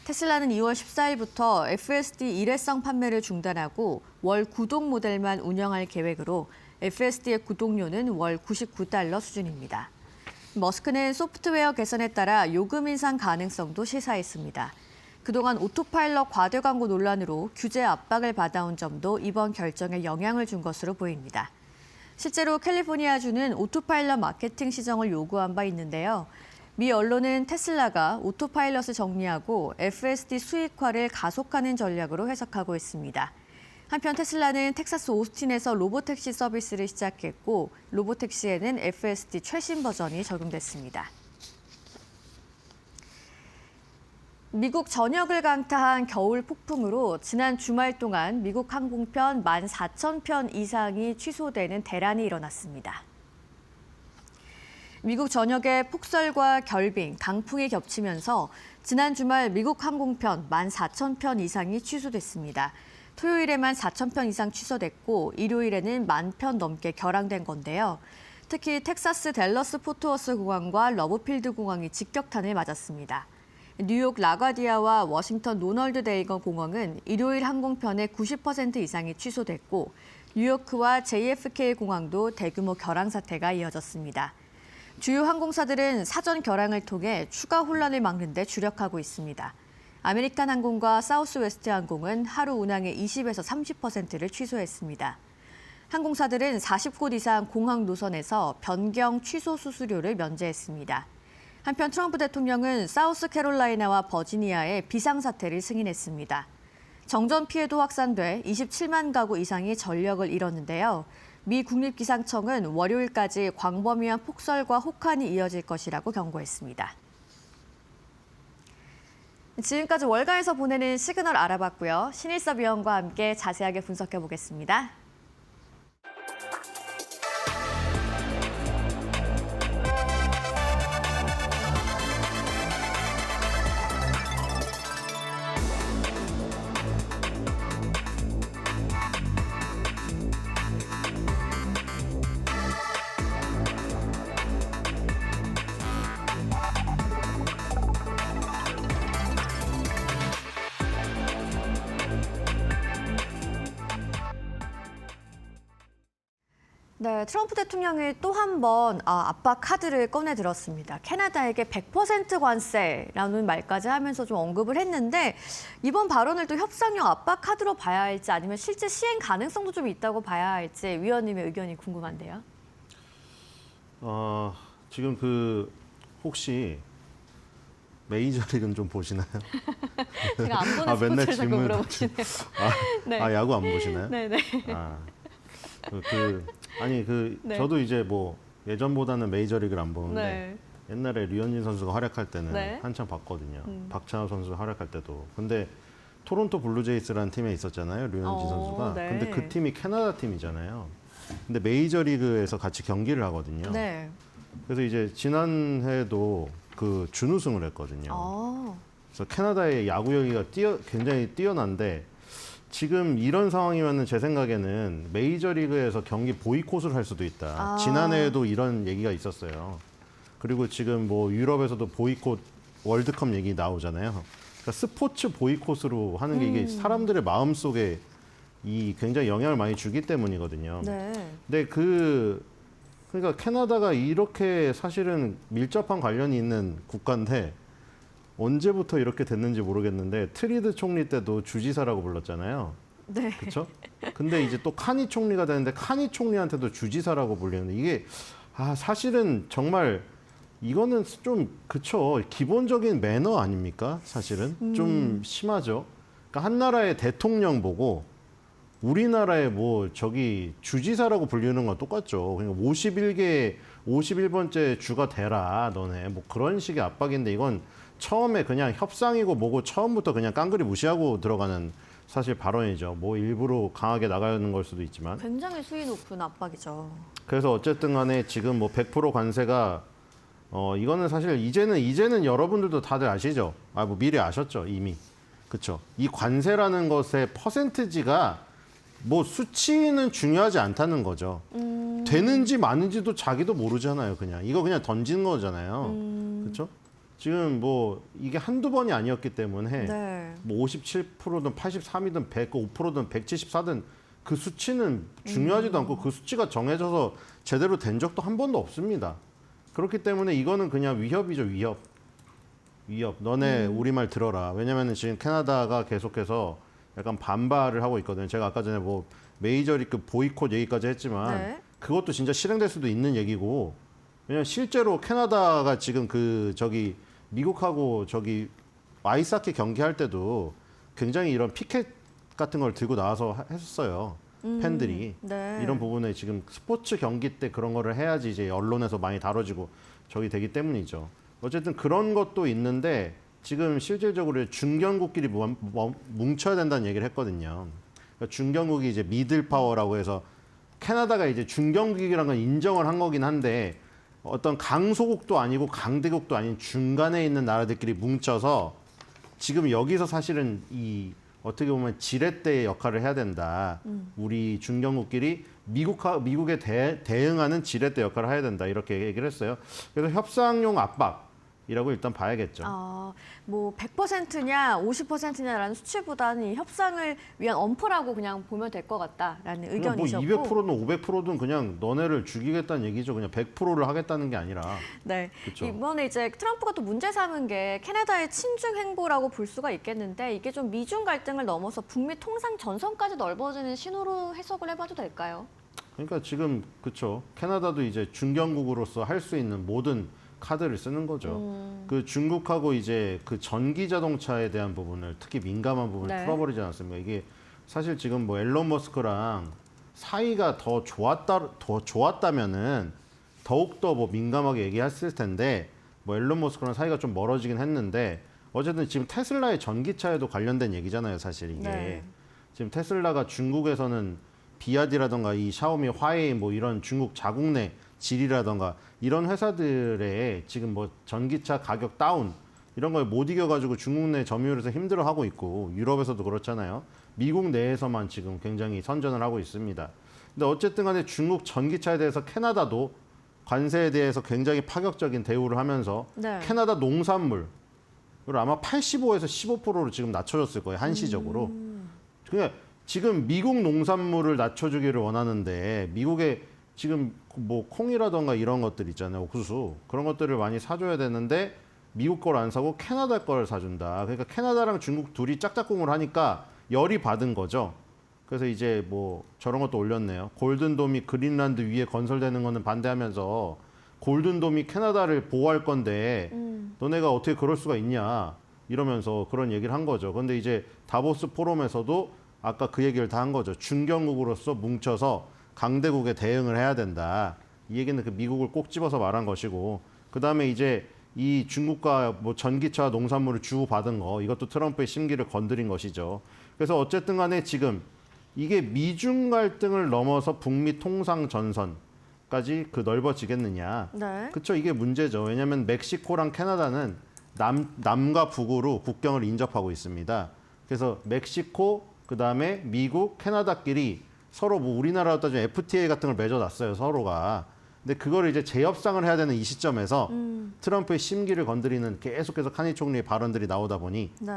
테슬라는 2월 14일부터 FSD 일회성 판매를 중단하고 월 구독 모델만 운영할 계획으로 FSD의 구독료는 월 $99 수준입니다. 머스크는 소프트웨어 개선에 따라 요금 인상 가능성도 시사했습니다. 그동안 오토파일럿 과대 광고 논란으로 규제 압박을 받아온 점도 이번 결정에 영향을 준 것으로 보입니다. 실제로 캘리포니아주는 오토파일럿 마케팅 시정을 요구한 바 있는데요. 미 언론은 테슬라가 오토파일럿을 정리하고 FSD 수익화를 가속하는 전략으로 해석하고 있습니다. 한편 테슬라는 텍사스 오스틴에서 로보택시 서비스를 시작했고 로보택시에는 FSD 최신 버전이 적용됐습니다. 미국 전역을 강타한 겨울 폭풍으로 지난 주말 동안 미국 항공편 14,000편 이상이 취소되는 대란이 일어났습니다. 미국 전역에 폭설과 결빙, 강풍이 겹치면서 지난 주말 미국 항공편 14,000편 이상이 취소됐습니다. 토요일에만 4,000편 이상 취소됐고 일요일에는 10,000편 넘게 결항된 건데요. 특히 텍사스 댈러스 포트워스 공항과 러브필드 공항이 직격탄을 맞았습니다. 뉴욕 라과디아와 워싱턴 로널드 레이건 공항은 일요일 항공편의 90% 이상이 취소됐고 뉴요크와 JFK 공항도 대규모 결항 사태가 이어졌습니다. 주요 항공사들은 사전 결항을 통해 추가 혼란을 막는 데 주력하고 있습니다. 아메리칸 항공과 사우스웨스트 항공은 하루 운항의 20에서 30%를 취소했습니다. 항공사들은 40곳 이상 공항 노선에서 변경 취소 수수료를 면제했습니다. 한편 트럼프 대통령은 사우스캐롤라이나와 버지니아에 비상사태를 승인했습니다. 정전 피해도 확산돼 27만 가구 이상이 전력을 잃었는데요. 미 국립기상청은 월요일까지 광범위한 폭설과 혹한이 이어질 것이라고 경고했습니다. 지금까지 월가에서 보내는 시그널 알아봤고요. 신일섭 위원과 함께 자세하게 분석해 보겠습니다. 네, 트럼프 대통령이 또 한 번 압박 카드를 꺼내 들었습니다. 캐나다에게 100% 관세라는 말까지 하면서 좀 언급을 했는데 이번 발언을 또 협상용 압박 카드로 봐야 할지 아니면 실제 시행 가능성도 좀 있다고 봐야 할지 위원님의 의견이 궁금한데요. 지금 혹시 메이저리그는 좀 보시나요? 제가 안 보는 맨날 스포츠를 자꾸 질문 물어보시네요. 네. 야구 안 보시나요? 네네. 네. 저도 이제 뭐 예전보다는 메이저리그를 안 보는데 네. 옛날에 류현진 선수가 활약할 때는 네. 한참 봤거든요. 박찬호 선수 활약할 때도. 근데 토론토 블루제이스라는 팀에 있었잖아요, 류현진 선수가. 네. 근데 그 팀이 캐나다 팀이잖아요. 근데 메이저리그에서 같이 경기를 하거든요. 네. 그래서 이제 지난해도 그 준우승을 했거든요. 그래서 캐나다의 야구 열기가 굉장히 뛰어난데 지금 이런 상황이면 제 생각에는 메이저리그에서 경기 보이콧을 할 수도 있다. 지난해에도 이런 얘기가 있었어요. 그리고 지금 뭐 유럽에서도 보이콧 월드컵 얘기 나오잖아요. 그러니까 스포츠 보이콧으로 하는 게 이게 사람들의 마음속에 굉장히 영향을 많이 주기 때문이거든요. 네. 근데 그러니까 캐나다가 이렇게 사실은 밀접한 관련이 있는 국가인데 언제부터 이렇게 됐는지 모르겠는데 트리드 총리 때도 주지사라고 불렀잖아요. 네. 그렇죠? 근데 이제 또 카니 총리가 되는데 카니 총리한테도 주지사라고 불리는데 이게 사실은 정말 이거는 좀 그쵸 기본적인 매너 아닙니까? 사실은 좀 심하죠. 그러니까 한 나라의 대통령 보고 우리나라의 뭐 주지사라고 불리는 건 똑같죠. 그러니까 51번째 주가 되라 너네 뭐 그런 식의 압박인데 이건 처음에 그냥 협상이고 뭐고 처음부터 그냥 깡그리 무시하고 들어가는 사실 발언이죠. 뭐 일부러 강하게 나가는 걸 수도 있지만. 굉장히 수위 높은 압박이죠. 그래서 어쨌든 간에 지금 뭐 100% 관세가 이거는 사실 이제는 여러분들도 다들 아시죠? 뭐 미리 아셨죠 이미. 그렇죠. 이 관세라는 것의 퍼센티지가 뭐 수치는 중요하지 않다는 거죠. 되는지 마는지도 자기도 모르잖아요. 이거 그냥 던지는 거잖아요. 그렇죠? 지금 뭐 이게 한두 번이 아니었기 때문에 네. 뭐 57%든 83이든 105%든 174든 그 수치는 중요하지도 않고 그 수치가 정해져서 제대로 된 적도 한 번도 없습니다. 그렇기 때문에 이거는 그냥 위협이죠, 위협. 너네 우리 말 들어라. 왜냐면은 지금 캐나다가 계속해서 약간 반발을 하고 있거든요. 제가 아까 전에 뭐 메이저리그 보이콧 얘기까지 했지만 네. 그것도 진짜 실행될 수도 있는 얘기고 왜냐면 실제로 캐나다가 지금 미국하고 아이스하키 경기할 때도 굉장히 이런 피켓 같은 걸 들고 나와서 했었어요. 팬들이. 네. 이런 부분에 지금 스포츠 경기 때 그런 거를 해야지 이제 언론에서 많이 다뤄지고 되기 때문이죠. 어쨌든 그런 것도 있는데 지금 실질적으로 중견국끼리 뭉쳐야 된다는 얘기를 했거든요. 그러니까 중견국이 이제 미들 파워라고 해서 캐나다가 이제 중견국이라는 건 인정을 한 거긴 한데 어떤 강소국도 아니고 강대국도 아닌 중간에 있는 나라들끼리 뭉쳐서 지금 여기서 사실은 어떻게 보면 지렛대의 역할을 해야 된다. 우리 중견국끼리 미국에 대응하는 지렛대 역할을 해야 된다. 이렇게 얘기를 했어요. 그래서 협상용 압박이라고 일단 봐야겠죠. 뭐 100%냐 50%냐라는 수치보다는 이 협상을 위한 엄포라고 그냥 보면 될 것 같다라는 의견이셨고. 뭐 200%든 500%든 그냥 너네를 죽이겠다는 얘기죠. 그냥 100%를 하겠다는 게 아니라. 네. 그쵸. 이번에 이제 트럼프가 또 문제 삼은 게 캐나다의 친중 행보라고 볼 수가 있겠는데 이게 좀 미중 갈등을 넘어서 북미 통상 전선까지 넓어지는 신호로 해석을 해봐도 될까요? 그러니까 지금 그렇죠. 캐나다도 이제 중견국으로서 할 수 있는 모든 카드를 쓰는 거죠. 그 중국하고 이제 그 전기 자동차에 대한 부분을 특히 민감한 부분을 네. 풀어버리지 않았습니까? 이게 사실 지금 뭐 앨런 머스크랑 사이가 더 좋았다면은 더욱 더 뭐 민감하게 얘기했을 텐데 뭐 앨런 머스크랑 사이가 좀 멀어지긴 했는데 어쨌든 지금 테슬라의 전기차에도 관련된 얘기잖아요, 사실 이게. 네. 지금 테슬라가 중국에서는 비아디라던가 이 샤오미, 화웨이 뭐 이런 중국 자국 내 질이라던가 이런 회사들의 지금 뭐 전기차 가격 다운 이런 걸 못 이겨가지고 중국 내 점유율에서 힘들어하고 있고 유럽에서도 그렇잖아요. 미국 내에서만 지금 굉장히 선전을 하고 있습니다. 근데 어쨌든 간에 중국 전기차에 대해서 캐나다도 관세에 대해서 굉장히 파격적인 대우를 하면서 네. 캐나다 농산물을 아마 85에서 15%로 지금 낮춰줬을 거예요. 한시적으로. 그러니까 지금 미국 농산물을 낮춰주기를 원하는데 미국에 지금 뭐 콩이라던가 이런 것들 있잖아요. 옥수수. 그런 것들을 많이 사줘야 되는데 미국 걸 안 사고 캐나다 걸 사준다. 그러니까 캐나다랑 중국 둘이 짝짝꿍을 하니까 열이 받은 거죠. 그래서 이제 뭐 저런 것도 올렸네요. 골든돔이 그린란드 위에 건설되는 거는 반대하면서 골든돔이 캐나다를 보호할 건데 너네가 어떻게 그럴 수가 있냐 이러면서 그런 얘기를 한 거죠. 근데 이제 다보스 포럼에서도 아까 그 얘기를 다 한 거죠. 중견국으로서 뭉쳐서 강대국에 대응을 해야 된다. 이 얘기는 그 미국을 꼭 집어서 말한 것이고 그다음에 이제 이 중국과 뭐 전기차 농산물을 주고받은 거 이것도 트럼프의 심기를 건드린 것이죠. 그래서 어쨌든 간에 지금 이게 미중 갈등을 넘어서 북미 통상 전선까지 그 넓어지겠느냐. 네. 그렇죠. 이게 문제죠. 왜냐하면 멕시코랑 캐나다는 남과 북으로 국경을 인접하고 있습니다. 그래서 멕시코, 그다음에 미국, 캐나다끼리 서로 뭐 우리나라로 따지면 FTA 같은 걸 맺어놨어요. 서로가. 근데 그거를 이제 재협상을 해야 되는 이 시점에서 트럼프의 심기를 건드리는 계속해서 카니 총리의 발언들이 나오다 보니 네.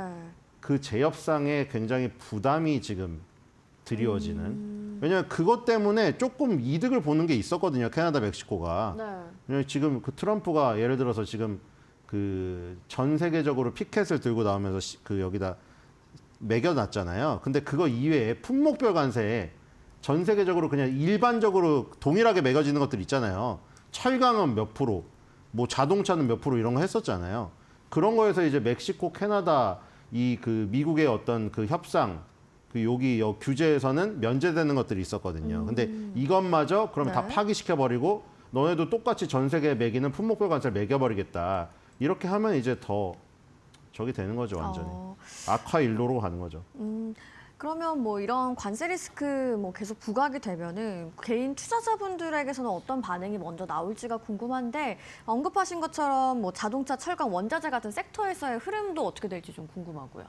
그 재협상에 굉장히 부담이 지금 드리워지는. 왜냐하면 그것 때문에 조금 이득을 보는 게 있었거든요. 캐나다, 멕시코가. 네. 왜냐면 지금 그 트럼프가 예를 들어서 지금 그 전 세계적으로 피켓을 들고 나오면서 그 여기다 매겨놨잖아요. 근데 그거 이외에 품목별 관세에 전 세계적으로 그냥 일반적으로 동일하게 매겨지는 것들 있잖아요. 철강은 몇 프로, 뭐 자동차는 몇 프로 이런 거 했었잖아요. 그런 거에서 이제 멕시코, 캐나다 이 그 미국의 어떤 그 협상 그 여기 규제에서는 면제되는 것들이 있었거든요. 근데 이것마저 그러면 다 네. 파기시켜 버리고 너네도 똑같이 전 세계에 매기는 품목별 관세를 매겨버리겠다. 이렇게 하면 이제 더 저기 되는 거죠, 완전히. 악화 일로로 가는 거죠. 그러면 뭐 이런 관세 리스크 뭐 계속 부각이 되면은 개인 투자자분들에게서는 어떤 반응이 먼저 나올지가 궁금한데 언급하신 것처럼 뭐 자동차, 철강, 원자재 같은 섹터에서의 흐름도 어떻게 될지 좀 궁금하고요.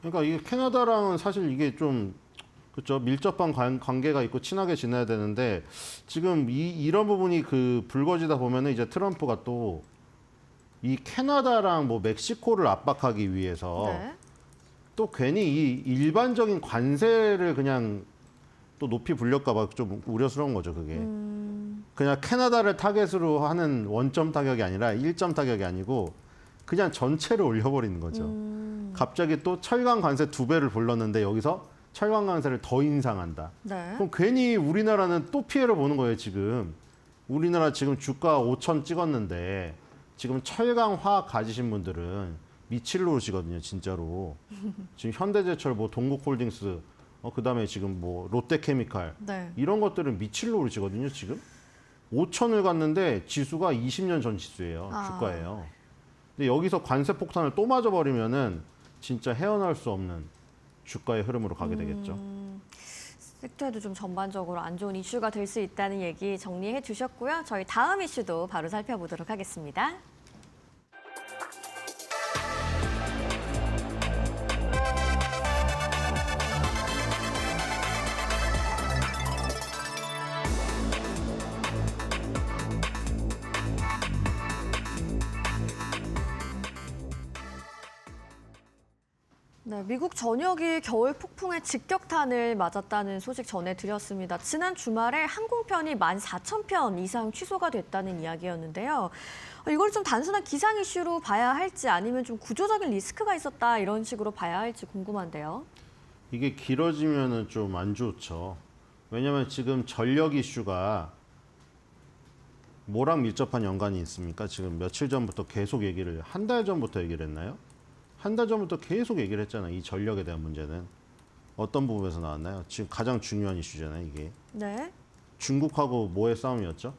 그러니까 이게 캐나다랑은 사실 이게 좀 그렇죠 밀접한 관계가 있고 친하게 지내야 되는데 지금 이런 부분이 그 불거지다 보면은 이제 트럼프가 또 이 캐나다랑 뭐 멕시코를 압박하기 위해서 네. 또 괜히 이 일반적인 관세를 그냥 또 높이 불렸까 봐 좀 우려스러운 거죠, 그게. 그냥 캐나다를 타겟으로 하는 원점 타격이 아니라 1점 타격이 아니고 그냥 전체를 올려버리는 거죠. 갑자기 또 철강 관세 2배를 불렀는데 여기서 철강 관세를 더 인상한다. 네. 그럼 괜히 우리나라는 또 피해를 보는 거예요, 지금. 우리나라 지금 주가 5천 찍었는데 지금 철강 화학 가지신 분들은 미칠 노릇이거든요, 진짜로. 지금 현대제철, 뭐 동국홀딩스, 그다음에 지금 뭐 롯데케미칼 네. 이런 것들은 미칠 노릇이거든요, 지금. 5천을 갔는데 지수가 20년 전 지수예요, 주가예요. 근데 여기서 관세 폭탄을 또 맞아버리면은 진짜 헤어나올 수 없는 주가의 흐름으로 가게 되겠죠. 섹터에도 좀 전반적으로 안 좋은 이슈가 될 수 있다는 얘기 정리해 주셨고요. 저희 다음 이슈도 바로 살펴보도록 하겠습니다. 네, 미국 전역이 겨울 폭풍의 직격탄을 맞았다는 소식 전해드렸습니다. 지난 주말에 항공편이 14,000편 이상 취소가 됐다는 이야기였는데요. 이걸 좀 단순한 기상 이슈로 봐야 할지 아니면 좀 구조적인 리스크가 있었다 이런 식으로 봐야 할지 궁금한데요. 이게 길어지면은 좀 안 좋죠. 왜냐면 지금 전력 이슈가 뭐랑 밀접한 연관이 있습니까? 지금 며칠 전부터 계속 얘기를, 한 달 전부터 얘기를 했나요? 한 달 전부터 계속 얘기를 했잖아요. 이 전력에 대한 문제는. 어떤 부분에서 나왔나요? 지금 가장 중요한 이슈잖아요, 이게. 네. 중국하고 뭐의 싸움이었죠?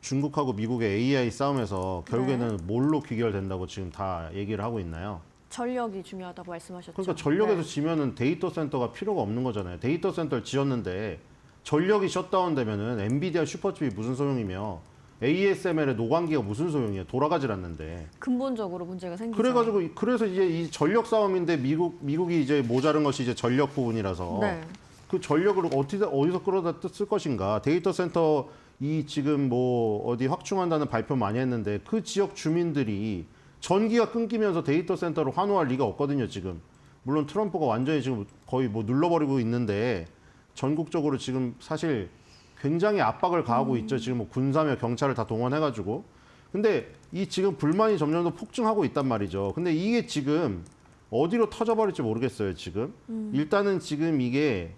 중국하고 미국의 AI 싸움에서 결국에는 뭘로 귀결된다고 지금 다 얘기를 하고 있나요? 전력이 중요하다고 말씀하셨죠. 그러니까 전력에서 네. 지면은 데이터 센터가 필요가 없는 거잖아요. 데이터 센터를 지었는데 전력이 셧다운 되면은 엔비디아 슈퍼칩이 무슨 소용이며 ASML의 노광기가 무슨 소용이에요. 돌아가질 않는데. 근본적으로 문제가 생기죠. 그래가지고 그래서 이제 이 전력 싸움인데 미국이 이제 모자른 것이 이제 전력 부분이라서 네. 그 전력을 어디서 끌어다 쓸 것인가. 데이터 센터 이 지금 뭐 어디 확충한다는 발표 많이 했는데 그 지역 주민들이 전기가 끊기면서 데이터 센터를 환호할 리가 없거든요, 지금. 물론 트럼프가 완전히 지금 거의 뭐 눌러버리고 있는데 전국적으로 지금 사실 굉장히 압박을 가하고 있죠. 지금 뭐 군사며 경찰을 다 동원해가지고. 근데 이 지금 불만이 점점 더 폭증하고 있단 말이죠. 근데 이게 지금 어디로 터져버릴지 모르겠어요, 지금. 일단은 지금 이게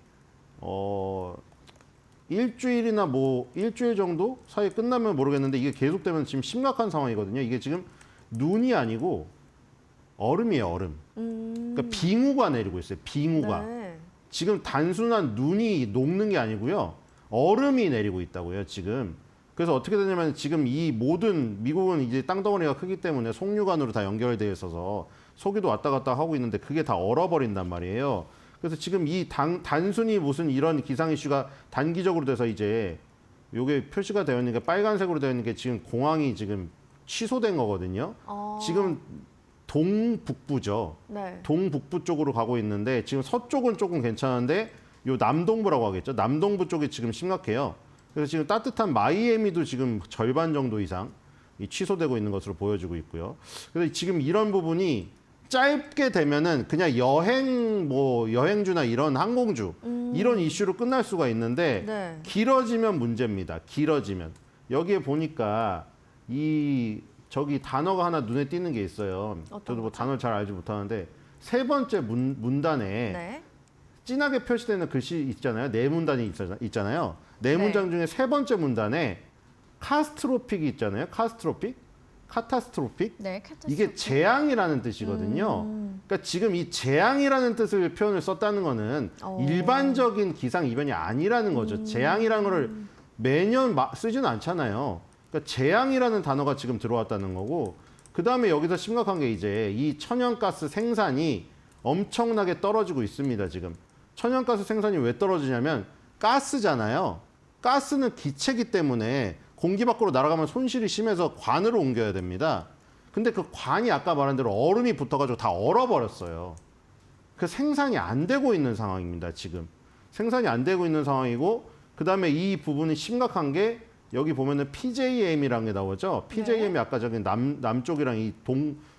일주일이나 뭐 일주일 정도 사이에 끝나면 모르겠는데 이게 계속되면 지금 심각한 상황이거든요. 이게 지금 눈이 아니고 얼음이에요, 얼음. 그러니까 빙우가 내리고 있어요, 빙우가. 네. 지금 단순한 눈이 녹는 게 아니고요. 얼음이 내리고 있다고요, 지금. 그래서 어떻게 되냐면 지금 이 모든 미국은 이제 땅덩어리가 크기 때문에 송유관으로 다 연결되어 있어서 석유도 왔다 갔다 하고 있는데 그게 다 얼어버린단 말이에요. 그래서 지금 이 단순히 무슨 이런 기상 이슈가 단기적으로 돼서 이제 요게 표시가 되어 있는 게 빨간색으로 되어 있는 게 지금 공항이 지금 취소된 거거든요. 지금 동북부죠. 네. 동북부 쪽으로 가고 있는데 지금 서쪽은 조금 괜찮은데 요 남동부라고 하겠죠. 남동부 쪽이 지금 심각해요. 그래서 지금 따뜻한 마이애미도 지금 절반 정도 이상 취소되고 있는 것으로 보여지고 있고요. 그래서 지금 이런 부분이 짧게 되면은 그냥 여행주나 이런 항공주 이런 이슈로 끝날 수가 있는데 네. 길어지면 문제입니다. 길어지면 여기에 보니까 저기 단어가 하나 눈에 띄는 게 있어요. 어떤 저도 뭐 거죠? 단어를 잘 알지 못하는데 세 번째 문단에 네. 진하게 표시되는 글씨 있잖아요. 네 문단이 있잖아요. 네 문장 중에 세 번째 문단에 카스트로픽이 있잖아요. 카타스트로픽. 네. 이게 재앙이라는 뜻이거든요. 그러니까 지금 이 재앙이라는 뜻을 표현을 썼다는 거는 일반적인 기상 이변이 아니라는 거죠. 재앙이라는 거를 매년 쓰지는 않잖아요. 그러니까 재앙이라는 단어가 지금 들어왔다는 거고, 그 다음에 여기서 심각한 게 이제 이 천연가스 생산이 엄청나게 떨어지고 있습니다. 지금 천연가스 생산이 왜 떨어지냐면 가스잖아요. 가스는 기체이기 때문에 공기 밖으로 날아가면 손실이 심해서 관으로 옮겨야 됩니다. 근데 그 관이 아까 말한 대로 얼음이 붙어가지고 다 얼어버렸어요. 그 생산이 안 되고 있는 상황입니다. 지금 생산이 안 되고 있는 상황이고, 그 다음에 이 부분이 심각한 게 여기 보면은 PJM이라는 게 나오죠. PJM이 아까 저기 남쪽이랑 이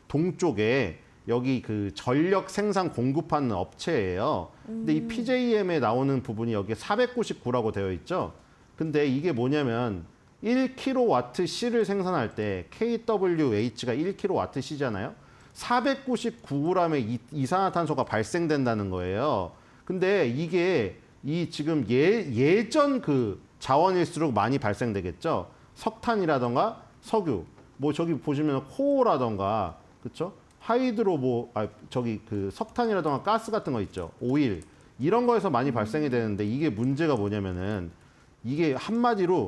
동쪽에 여기 그 전력 생산 공급하는 업체예요. 근데 이 PJM에 나오는 부분이 여기 499라고 되어 있죠. 근데 이게 뭐냐면 1kWh를 생산할 때 kWh가 1kWh잖아요. 499g의 이산화탄소가 발생된다는 거예요. 근데 이게 지금 예전 그 자원일수록 많이 발생되겠죠. 석탄이라던가 석유, 뭐 저기 보시면 코어라던가, 그렇죠? 하이드로 그 석탄이라던가 가스 같은 거 있죠. 오일 이런 거에서 많이 발생이 되는데 이게 문제가 뭐냐면은 이게 한마디로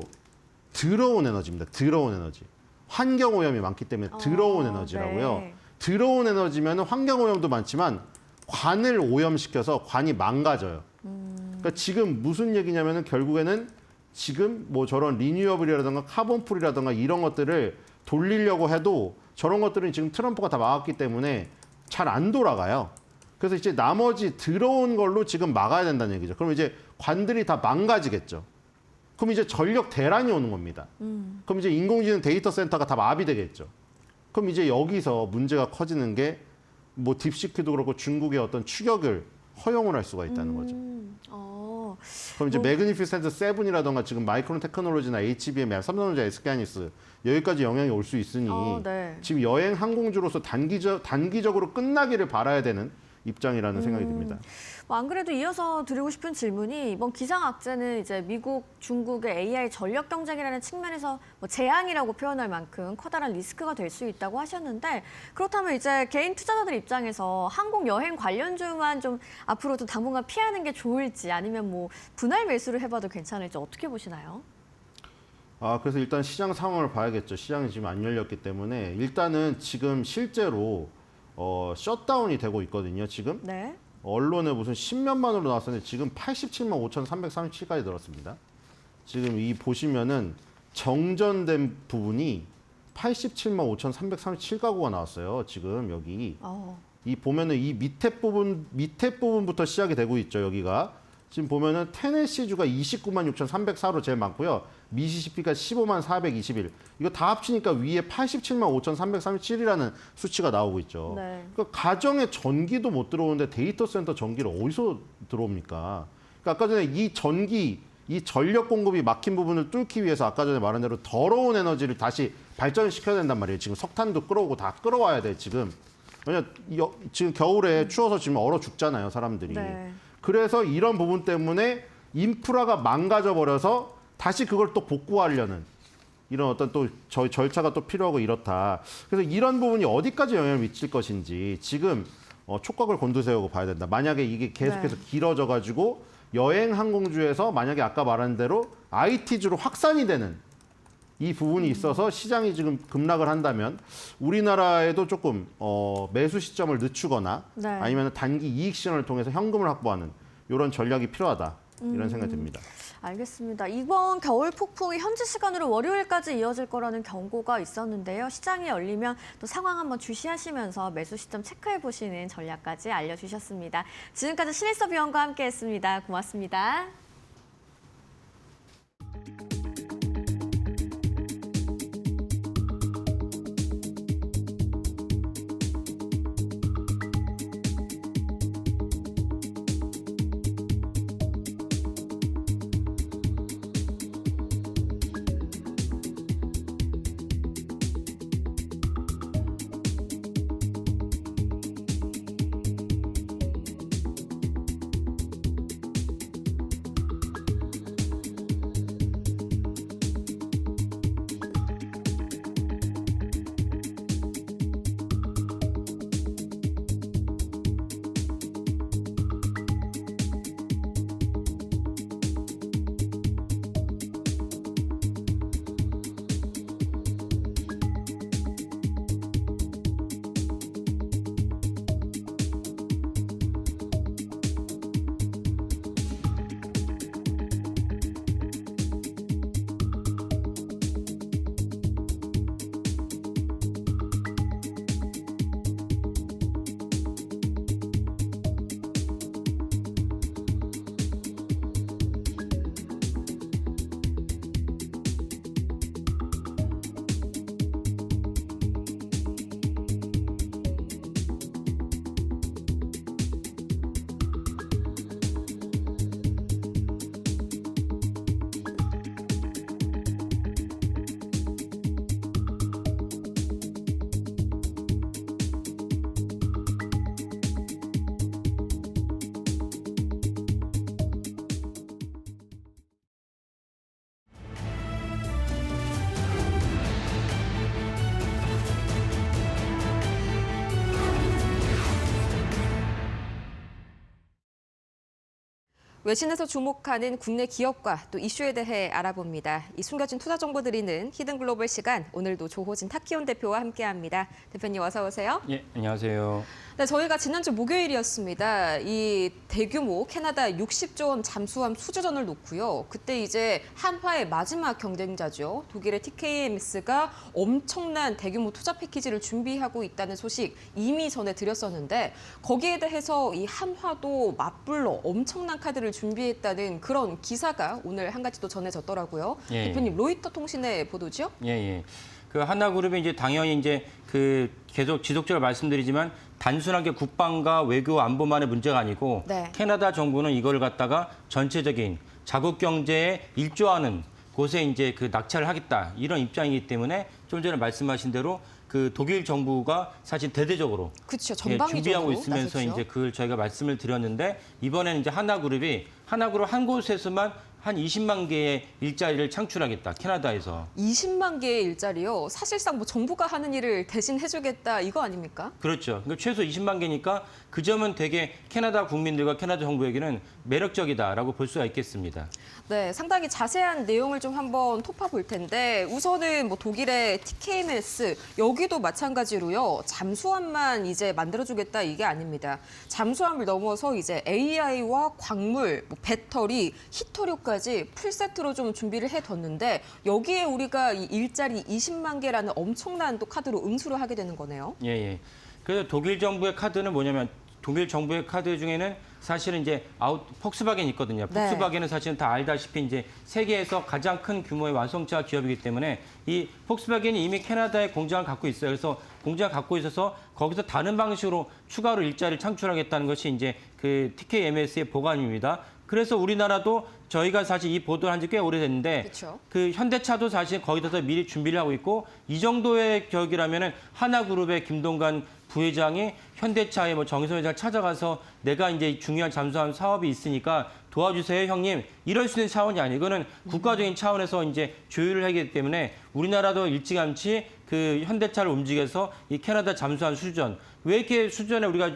더러운 에너지입니다. 더러운 에너지. 환경 오염이 많기 때문에 더러운 에너지라고요. 네. 더러운 에너지면 환경 오염도 많지만 관을 오염시켜서 관이 망가져요. 그러니까 지금 무슨 얘기냐면은 결국에는 지금 뭐 저런 리뉴어블이라든가 카본풀이라든가 이런 것들을 돌리려고 해도 저런 것들은 지금 트럼프가 다 막았기 때문에 잘 안 돌아가요. 그래서 이제 나머지 들어온 걸로 지금 막아야 된다는 얘기죠. 그럼 이제 관들이 다 망가지겠죠. 그럼 이제 전력 대란이 오는 겁니다. 그럼 이제 인공지능 데이터 센터가 다 마비되겠죠. 그럼 이제 여기서 문제가 커지는 게 뭐 딥시크도 그렇고 중국의 어떤 추격을 허용을 할 수가 있다는 거죠. 그럼 이제 매그니피센트 7이라던가 지금 마이크론 테크놀로지나 HBM, 삼성전자, SK하이닉스 여기까지 영향이 올 수 있으니 네. 지금 여행 항공주로서 단기적으로 끝나기를 바라야 되는 입장이라는 생각이 듭니다. 뭐안 그래도 이어서 드리고 싶은 질문이 이번 기상악재는 이제 미국, 중국의 AI 전력 경쟁이라는 측면에서 뭐 재앙이라고 표현할 만큼 커다란 리스크가 될 수 있다고 하셨는데 그렇다면 이제 개인 투자자들 입장에서 항공 여행 관련주만 좀 앞으로 좀 당분간 피하는 게 좋을지 아니면 뭐 분할 매수를 해봐도 괜찮을지 어떻게 보시나요? 그래서 일단 시장 상황을 봐야겠죠. 시장이 지금 안 열렸기 때문에 일단은 지금 실제로 셧다운이 되고 있거든요. 지금 네. 언론에 무슨 10몇만으로 나왔었는데 지금 87만 5,337까지 늘었습니다. 지금 이 보시면은 정전된 부분이 87만 5,337가구가 나왔어요. 지금 여기 이 보면은 이 밑에 부분부터 시작이 되고 있죠. 여기가 지금 보면은 테네시주가 29만 6,304로 제일 많고요. 미시시피가 15만 421. 이거 다 합치니까 위에 87만 5,337이라는 수치가 나오고 있죠. 네. 그러니까 가정에 전기도 못 들어오는데 데이터 센터 전기를 어디서 들어옵니까? 그러니까 아까 전에 이 전기, 이 전력 공급이 막힌 부분을 뚫기 위해서 아까 전에 말한 대로 더러운 에너지를 다시 발전시켜야 된단 말이에요. 지금 석탄도 끌어오고 다 끌어와야 돼, 지금. 왜냐 지금 겨울에 추워서 지금 얼어 죽잖아요, 사람들이. 네. 그래서 이런 부분 때문에 인프라가 망가져 버려서 다시 그걸 또 복구하려는 이런 어떤 또 절차가 또 필요하고 이렇다. 그래서 이런 부분이 어디까지 영향을 미칠 것인지 지금 촉각을 곤두세우고 봐야 된다. 만약에 이게 계속해서 길어져 가지고 여행 항공주에서 만약에 아까 말한 대로 IT주로 확산이 되는 이 부분이 있어서 시장이 지금 급락을 한다면 우리나라에도 조금 매수 시점을 늦추거나 네. 아니면 단기 이익 실현을 통해서 현금을 확보하는 이런 전략이 필요하다. 이런 생각이 듭니다. 알겠습니다. 이번 겨울 폭풍이 현지 시간으로 월요일까지 이어질 거라는 경고가 있었는데요. 시장이 열리면 또 상황 한번 주시하시면서 매수 시점 체크해 보시는 전략까지 알려주셨습니다. 지금까지 신일섭 위원과 함께했습니다. 고맙습니다. 외신에서 주목하는 국내 기업과 또 이슈에 대해 알아봅니다. 이 숨겨진 투자 정보 드리는 히든 글로벌 시간, 오늘도 조호진 타키온 대표와 함께합니다. 대표님 어서 오세요. 예, 안녕하세요. 네, 저희가 지난주 목요일이었습니다. 이 대규모 캐나다 60조 원 잠수함 수주전을 놓고요. 그때 이제 한화의 마지막 경쟁자죠. 독일의 TKMS가 엄청난 대규모 투자 패키지를 준비하고 있다는 소식 이미 전해드렸었는데 거기에 대해서 이 한화도 맞불러 엄청난 카드를 준비했다는 그런 기사가 오늘 한 가지 또 전해졌더라고요. 예. 대표님, 로이터 통신의 보도죠? 예, 예. 그 하나그룹이 이제 당연히 이제 그 계속 지속적으로 말씀드리지만 단순하게 국방과 외교 안보만의 문제가 아니고 네. 캐나다 정부는 이걸 갖다가 전체적인 자국 경제에 일조하는 곳에 이제 그 낙찰을 하겠다 이런 입장이기 때문에 좀 전에 말씀하신 대로 그 그 독일 정부가 사실 대대적으로 그렇죠. 예, 전방위적으로 준비하고 있으면서 나섰죠. 이제 그걸 저희가 말씀을 드렸는데 이번에는 이제 하나그룹이 한 곳에서만 한 20만 개의 일자리를 창출하겠다. 캐나다에서. 20만 개의 일자리요. 사실상 뭐 정부가 하는 일을 대신 해주겠다 이거 아닙니까? 그렇죠. 그러니까 최소 20만 개니까 그 점은 되게 캐나다 국민들과 캐나다 정부에게는 매력적이다라고 볼 수가 있겠습니다. 네, 상당히 자세한 내용을 좀 한번 톱어볼 텐데 우선은 뭐 독일의 TKMS 여기도 마찬가지로요. 잠수함만 이제 만들어주겠다 이게 아닙니다. 잠수함을 넘어서 이제 AI와 광물, 뭐 배터리, 히터료까지 풀세트로 좀 준비를 해뒀는데 여기에 우리가 이 일자리 20만 개라는 엄청난 또 카드로 응수를 하게 되는 거네요. 예, 예. 그래서 독일 정부의 카드는 뭐냐면 독일 정부의 카드 중에는 사실은 이제 폭스바겐이 있거든요. 네. 폭스바겐은 사실은 다 알다시피 이제 세계에서 가장 큰 규모의 완성차 기업이기 때문에 이 폭스바겐이 이미 캐나다에 공장을 갖고 있어요. 그래서 공장을 갖고 있어서 거기서 다른 방식으로 추가로 일자리를 창출하겠다는 것이 이제 그 TKMS의 보관입니다. 그래서 우리나라도 저희가 사실 이 보도를 한 지 꽤 오래됐는데 그렇죠. 그 현대차도 사실 거기서 미리 준비를 하고 있고 이 정도의 격이라면은 하나그룹의 김동관 부회장이 현대차의 뭐 정의선 회장을 찾아가서 내가 이제 중요한 잠수함 사업이 있으니까 도와주세요, 형님. 이럴 수 있는 차원이 아니에요. 이거는 국가적인 차원에서 이제 조율을 하기 때문에 우리나라도 일찌감치 그 현대차를 움직여서 이 캐나다 잠수함 수주전. 왜 이렇게 수주전에 우리가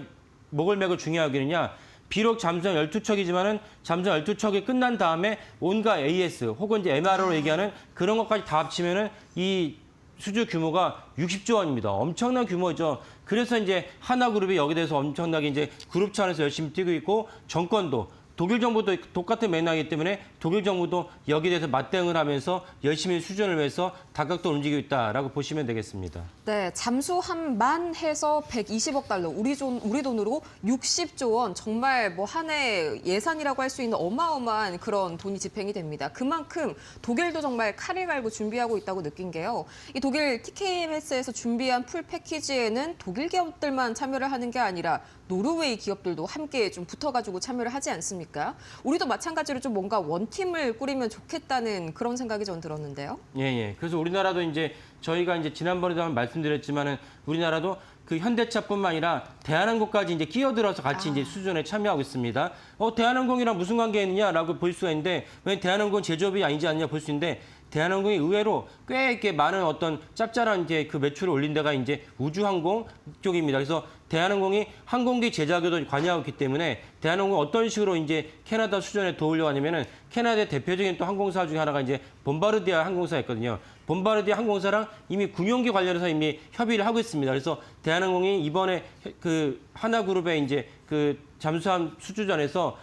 목을 매고 중요하겠느냐? 비록 잠수함 12척이지만은 잠수함 12척이 끝난 다음에 온갖 AS 혹은 이제 MRO로 얘기하는 그런 것까지 다 합치면은 이 수주 규모가 60조 원입니다. 엄청난 규모죠. 그래서 이제 하나그룹이 여기에 대해서 엄청나게 이제 그룹 차원에서 열심히 뛰고 있고 정권도 독일 정부도 똑같은 맥락이기 때문에 독일 정부도 여기에 대해서 맞대응을 하면서 열심히 수준을 위해서 다각도로 움직이고 있다라고 보시면 되겠습니다. 네, 잠수함만 해서 120억 달러, 우리 돈으로 60조 원, 정말 뭐 한 해 예산이라고 할 수 있는 어마어마한 그런 돈이 집행이 됩니다. 그만큼 독일도 정말 칼을 갈고 준비하고 있다고 느낀 게요. 이 독일 TKMS에서 준비한 풀 패키지에는 독일 기업들만 참여를 하는 게 아니라 노르웨이 기업들도 함께 좀 붙어가지고 참여를 하지 않습니까? 우리도 마찬가지로 좀 뭔가 원팀을 꾸리면 좋겠다는 그런 생각이 전 들었는데요. 예, 예. 그래서 우리나라도 이제 저희가 이제 지난번에도 한번 말씀드렸지만은 우리나라도 그 현대차뿐만 아니라 대한항공까지 이제 끼어들어서 같이 이제 수준에 참여하고 있습니다. 대한항공이랑 무슨 관계가 있느냐라고 볼 수가 있는데 왜 대한항공 제조업이 아니지 않느냐 볼 수 있는데 대한항공이 의외로 꽤 이렇게 많은 어떤 짭짤한 이제 그 매출을 올린 데가 이제 우주항공 쪽입니다. 그래서 대한항공이 항공기 제작에도 관여하고 있기 때문에 대한항공이 어떤 식으로 이제 캐나다 수준에 도우려고 하냐면은 캐나다의 대표적인 또 항공사 중에 하나가 이제 본바르디아 항공사였거든요. 본바르디아 항공사랑 이미 군용기 관련해서 이미 협의를 하고 있습니다. 그래서 대한항공이 이번에 그 하나그룹의 이제 그 잠수함 수주전에서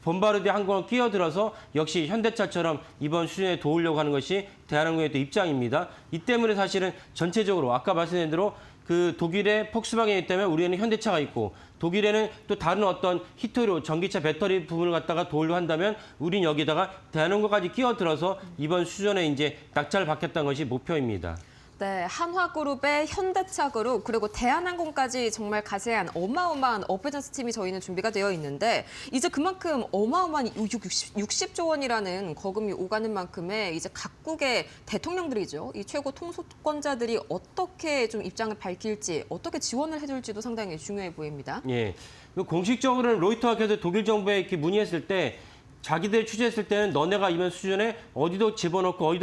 본바르디아 항공을 끼어들어서 역시 현대차처럼 이번 수준에 도우려고 하는 것이 대한항공의 또 입장입니다. 이 때문에 사실은 전체적으로 아까 말씀드린 대로 그 독일에 폭스바겐이 있다면 우리에는 현대차가 있고 독일에는 또 다른 어떤 히터료, 전기차 배터리 부분을 갖다가 도우려고 한다면 우린 여기다가 대한항공까지 끼어들어서 이번 수준에 이제 낙찰을 받겠다는 것이 목표입니다. 네, 한화그룹의 현대차그룹 그리고 대한항공까지 정말 가세한 어마어마한 어베전스 팀이 저희는 준비가 되어 있는데 이제 그만큼 어마어마한 60조 원이라는 거금이 오가는 만큼의 이제 각국의 대통령들이죠. 이 최고 통수권자들이 어떻게 좀 입장을 밝힐지 어떻게 지원을 해줄지도 상당히 중요해 보입니다. 예, 공식적으로는 로이터가 독일 정부에 이렇게 문의했을 때 자기들 취재했을 때는 너네가 이번 수준에 어디도 집어넣고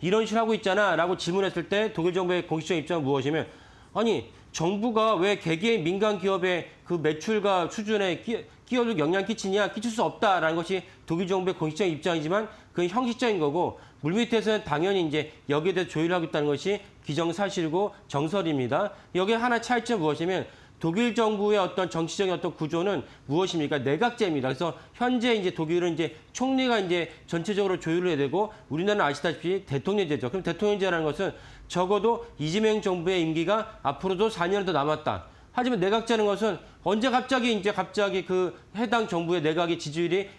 이런 식으로 하고 있잖아 라고 질문했을 때 독일 정부의 공식적인 입장은 무엇이면 아니 정부가 왜 개개인 민간 기업의 그 매출과 수준에 끼어들 영향 끼치냐 끼칠 수 없다라는 것이 독일 정부의 공식적인 입장이지만 그건 형식적인 거고 물밑에서는 당연히 이제 여기에 대해서 조율하고 있다는 것이 기정사실이고 정설입니다. 여기에 하나 차이점은 무엇이냐면 독일 정부의 어떤 정치적인 어떤 구조는 무엇입니까? 내각제입니다. 그래서 현재 이제 독일은 이제 총리가 이제 전체적으로 조율을 해야 되고 우리나라는 아시다시피 대통령제죠. 그럼 대통령제라는 것은 적어도 이재명 정부의 임기가 앞으로도 4년 더 남았다. 하지만 내각제라는 것은 언제 갑자기 그 해당 정부의 내각의 지지율이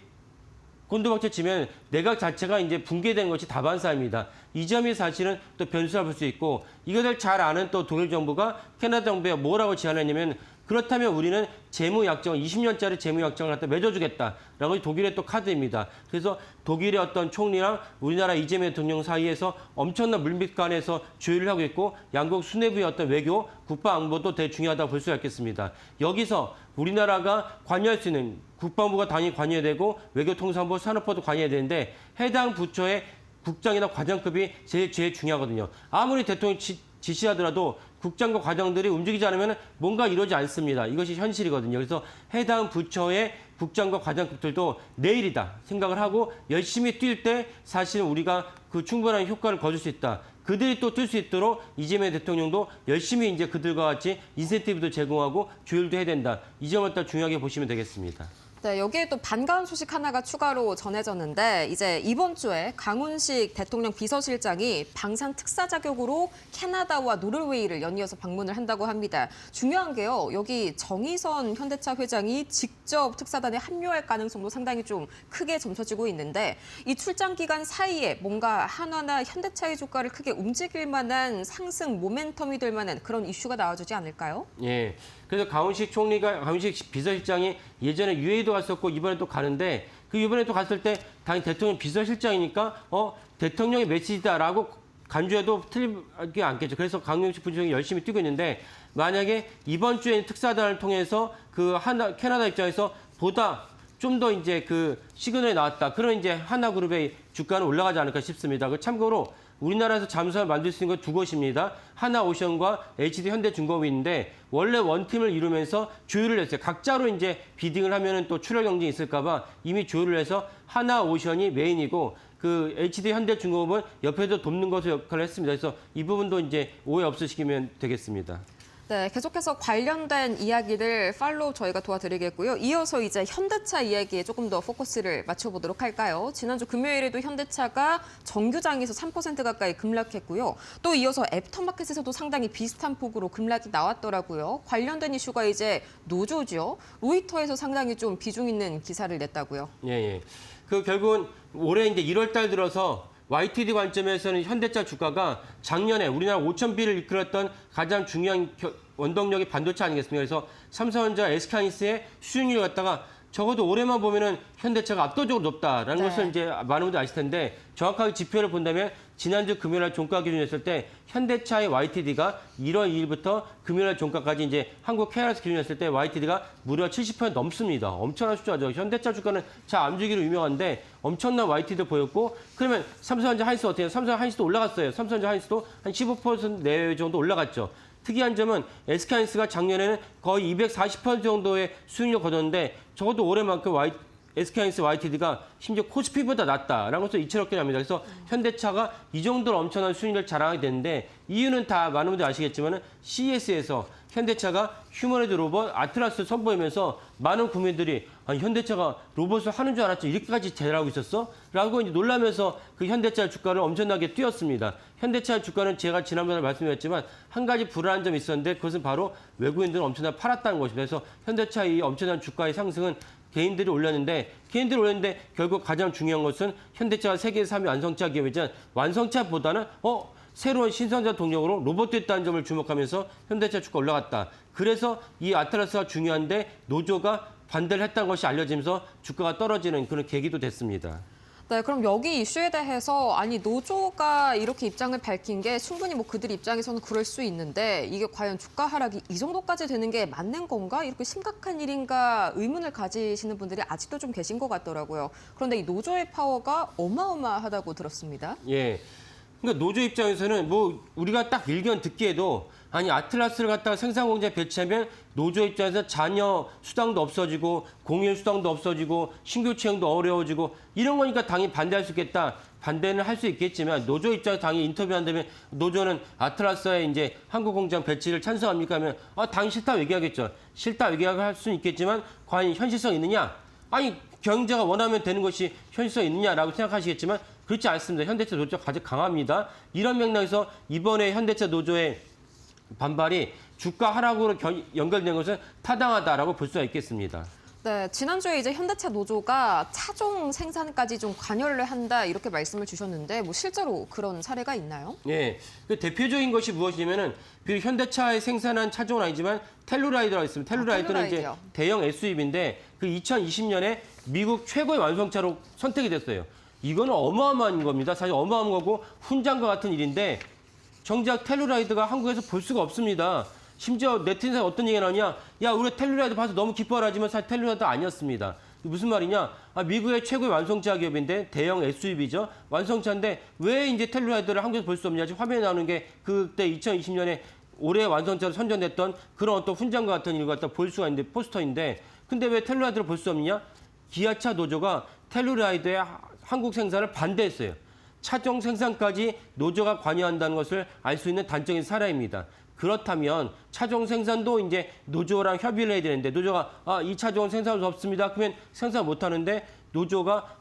곤두박질 치면 내각 자체가 이제 붕괴된 것이 다반사입니다. 이 점이 사실은 또 변수라 볼 수 있고 이것을 잘 아는 또 독일 정부가 캐나다 정부에 뭐라고 제안했냐면 그렇다면 우리는 재무약정, 20년짜리 재무약정을 갖다 맺어주겠다라고 독일의 또 카드입니다. 그래서 독일의 어떤 총리랑 우리나라 이재명 대통령 사이에서 엄청난 물밑간에서 조율을 하고 있고 양국 수뇌부의 어떤 외교, 국방 안보도 되게 중요하다고 볼 수가 있겠습니다. 여기서 우리나라가 관여할 수 있는 국방부가 당연히 관여해야 되고 외교통상부, 산업부도 관여해야 되는데 해당 부처의 국장이나 과장급이 제일 중요하거든요. 아무리 대통령이 지시하더라도 국장과 과장들이 움직이지 않으면 뭔가 이루어지지 않습니다. 이것이 현실이거든요. 그래서 해당 부처의 국장과 과장급들도 내일이다 생각을 하고 열심히 뛸 때 사실은 우리가 그 충분한 효과를 거둘 수 있다. 그들이 또 뛸 수 있도록 이재명 대통령도 열심히 이제 그들과 같이 인센티브도 제공하고 조율도 해야 된다. 이 점을 또 중요하게 보시면 되겠습니다. 네, 여기에 또 반가운 소식 하나가 추가로 전해졌는데 이제 이번 주에 강훈식 대통령 비서실장이 방산 특사 자격으로 캐나다와 노르웨이를 연이어서 방문을 한다고 합니다. 중요한 게요. 여기 정의선 현대차 회장이 직접 특사단에 합류할 가능성도 상당히 좀 크게 점쳐지고 있는데 이 출장 기간 사이에 뭔가 한화나 현대차의 주가를 크게 움직일 만한 상승 모멘텀이 될 만한 그런 이슈가 나와주지 않을까요? 예. 그래서 강훈식 비서실장이 예전에 UAE도 갔었고 이번에 또 가는데 그 이번에 또 갔을 때 당연히 대통령 비서실장이니까 대통령의 메시지다라고 간주해도 틀리지 않겠죠. 그래서 강훈식 부총리 열심히 뛰고 있는데 만약에 이번 주에 특사단을 통해서 그 캐나다 입장에서 보다 좀 더 이제 그 시그널이 나왔다. 그런 이제 하나그룹의 주가는 올라가지 않을까 싶습니다. 참고로 우리나라에서 잠수함을 만들 수 있는 건 두 곳입니다. 하나오션과 HD 현대중공업인데 원래 원팀을 이루면서 조율을 했어요. 각자로 이제 비딩을 하면은 또 출혈 경쟁이 있을까봐 이미 조율을 해서 하나오션이 메인이고 그 HD 현대중공업은 옆에서 돕는 것을 역할을 했습니다. 그래서 이 부분도 이제 오해 없으시면 되겠습니다. 네, 계속해서 관련된 이야기를 팔로우 저희가 도와드리겠고요. 이어서 이제 현대차 이야기에 조금 더 포커스를 맞춰보도록 할까요? 지난주 금요일에도 현대차가 정규장에서 3% 가까이 급락했고요. 또 이어서 애프터마켓에서도 상당히 비슷한 폭으로 급락이 나왔더라고요. 관련된 이슈가 이제 노조죠. 로이터에서 상당히 좀 비중 있는 기사를 냈다고요. 예. 그 결국은 올해 이제 1월 달 들어서 YTD 관점에서는 현대차 주가가 작년에 우리나라 5,000비를 이끌었던 가장 중요한 원동력이 반도체 아니겠습니까? 그래서 삼성전자, SK하이닉스의 수익률을 갖다가 적어도 올해만 보면은 현대차가 압도적으로 높다라는 네. 것을 이제 많은 분들이 아실 텐데 정확하게 지표를 본다면 지난주 금요일날 종가 기준했을 때 현대차의 YTD가 1월 2일부터 금요일날 종가까지 이제 한국 KR에서 기준했을 때 YTD가 무려 70% 넘습니다. 엄청난 숫자죠. 현대차 주가는 잘 안 주기로 유명한데 엄청난 YTD 보였고 그러면 삼성전자 하이닉스 어때요? 삼성전자 하이닉스도 올라갔어요. 삼성전자 하이닉스도 한 15% 내외 정도 올라갔죠. 특이한 점은 SK하이닉스가 작년에는 거의 240% 정도의 수익률을 거뒀는데 적어도 올해만큼 SK하이닉스 YTD가 심지어 코스피보다 낮다라는 것을 이채롭게 합니다. 그래서 현대차가 이 정도로 엄청난 수익률을 자랑하게 되는데 이유는 다 많은 분들이 아시겠지만 CES에서 현대차가 휴머노이드 로봇 아틀라스를 선보이면서 많은 국민들이 아니 현대차가 로봇을 하는 줄 알았지 이렇게까지 잘하고 있었어? 라고 이제 놀라면서 그 현대차 주가를 엄청나게 뛰었습니다. 현대차 주가는 제가 지난번에 말씀드렸지만 한 가지 불안한 점이 있었는데 그것은 바로 외국인들은 엄청나게 팔았다는 것입니다. 그래서 현대차 이 엄청난 주가의 상승은 개인들이 올렸는데 결국 가장 중요한 것은 현대차가 세계 3위 완성차 기업이지만 완성차보다는 새로운 신성장 동력으로 로봇도 있다는 점을 주목하면서 현대차 주가 올라갔다. 그래서 이 아틀라스가 중요한데 노조가 반대를 했다는 것이 알려지면서 주가가 떨어지는 그런 계기도 됐습니다. 네, 그럼 여기 이슈에 대해서 아니 노조가 이렇게 입장을 밝힌 게 충분히 뭐 그들 입장에서는 그럴 수 있는데 이게 과연 주가 하락이 이 정도까지 되는 게 맞는 건가? 이렇게 심각한 일인가 의문을 가지시는 분들이 아직도 좀 계신 것 같더라고요. 그런데 이 노조의 파워가 어마어마하다고 들었습니다. 예. 그러니까 노조 입장에서는 뭐 우리가 딱 일견 듣기에도 아니 아틀라스를 갖다가 생산 공장에 배치하면 노조 입장에서 자녀 수당도 없어지고 공휴일 수당도 없어지고 신규 채용도 어려워지고 이런 거니까 당연히 반대할 수 있겠다. 반대는 할 수 있겠지만 노조 입장에서 당연히 인터뷰한다면 노조는 아틀라스의 이제 한국 공장 배치를 찬성합니까 하면 당연히 싫다 얘기하겠죠. 싫다 얘기할 수는 있겠지만 과연 현실성 있느냐? 아니 경제가 원하면 되는 것이 현실성 있느냐라고 생각하시겠지만 그렇지 않습니다. 현대차 노조가 가장 강합니다. 이런 맥락에서 이번에 현대차 노조의 반발이 주가 하락으로 연결된 것은 타당하다라고 볼 수가 있겠습니다. 네, 지난주에 이제 현대차 노조가 차종 생산까지 좀 관여를 한다 이렇게 말씀을 주셨는데 뭐 실제로 그런 사례가 있나요? 예, 그 대표적인 것이 무엇이냐면은 비록 현대차에 생산한 차종은 아니지만 텔루라이더가 있습니다. 텔루라이더는 이제 텔루라이더요. 대형 SUV인데 그 2020년에 미국 최고의 완성차로 선택이 됐어요. 이거는 어마어마한 겁니다. 사실 어마어마한 거고 훈장과 같은 일인데 정작 텔루라이더가 한국에서 볼 수가 없습니다. 심지어 네티즌에 어떤 얘기가 나오냐? 야, 우리 텔루라이더 봐서 너무 기뻐하라 하지만 사실 텔루라이더 아니었습니다. 무슨 말이냐? 미국의 최고의 완성차 기업인데 대형 SUV죠. 완성차인데 왜 이제 텔루라이더를 한국에서 볼 수 없냐? 지금 화면에 나오는 게 그때 2020년에 올해 완성차로 선정됐던 그런 어떤 훈장과 같은 일을 갖다 볼 수가 있는데 포스터인데 근데 왜 텔루라이더를 볼 수 없느냐? 기아차 노조가 텔루라이더의 한국 생산을 반대했어요. 차종 생산까지 노조가 관여한다는 것을 알 수 있는 단적인 사례입니다. 그렇다면 차종 생산도 이제 노조랑 협의를 해야 되는데 노조가 이 차종은 생산할 수 없습니다. 그러면 생산 못 하는데 노조가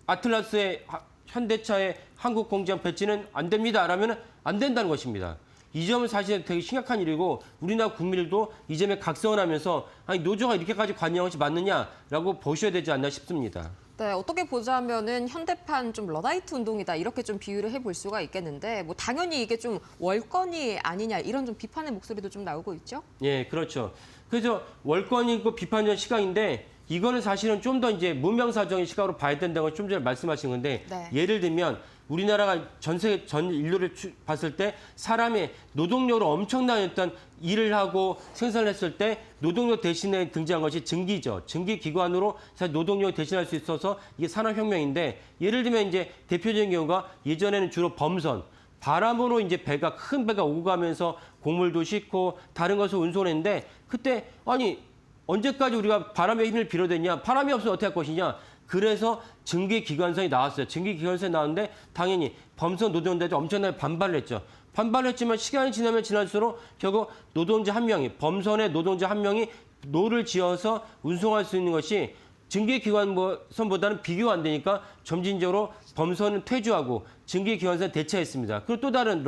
아틀라스의 현대차의 한국 공장 배치는 안 됩니다. 라면 안 된다는 것입니다. 이 점은 사실 되게 심각한 일이고 우리나라 국민들도 이 점에 각성하면서 아니 노조가 이렇게까지 관여한 것이 맞느냐라고 보셔야 되지 않나 싶습니다. 네, 어떻게 보자면은 현대판 좀 러다이트 운동이다 이렇게 좀 비유를 해볼 수가 있겠는데 뭐 당연히 이게 좀 월권이 아니냐 이런 좀 비판의 목소리도 좀 나오고 있죠. 예, 그렇죠. 그래서 월권이고 비판적 시각인데 이거는 사실은 좀 더 이제 문명사정의 시각으로 봐야 된다고 좀 전에 말씀하신 건데 네. 예를 들면 우리나라가 전 세계 전 인류를 봤을 때 사람의 노동력으로 엄청난 어떤 일을 하고 생산을 했을 때 노동력 대신에 등장한 것이 증기죠. 증기 기관으로 사실 노동력을 대신할 수 있어서 이게 산업혁명인데 예를 들면 이제 대표적인 경우가 예전에는 주로 범선 바람으로 이제 배가 큰 배가 오고 가면서 곡물도 싣고 다른 것을 운송했는데 그때 아니 언제까지 우리가 바람의 힘을 빌어댔냐? 바람이 없으면 어떻게 할 것이냐? 그래서 증기기관선이 나왔어요. 증기기관선이 나왔는데 당연히 범선 노동자들이 엄청나게 반발을 했죠. 반발을 했지만 시간이 지나면 지날수록 결국 노동자 한 명이 범선의 노동자 한 명이 노를 지어서 운송할 수 있는 것이 증기기관선보다는 비교가 안 되니까 점진적으로 범선은 퇴주하고 증기기관선 대체했습니다. 그리고 또 다른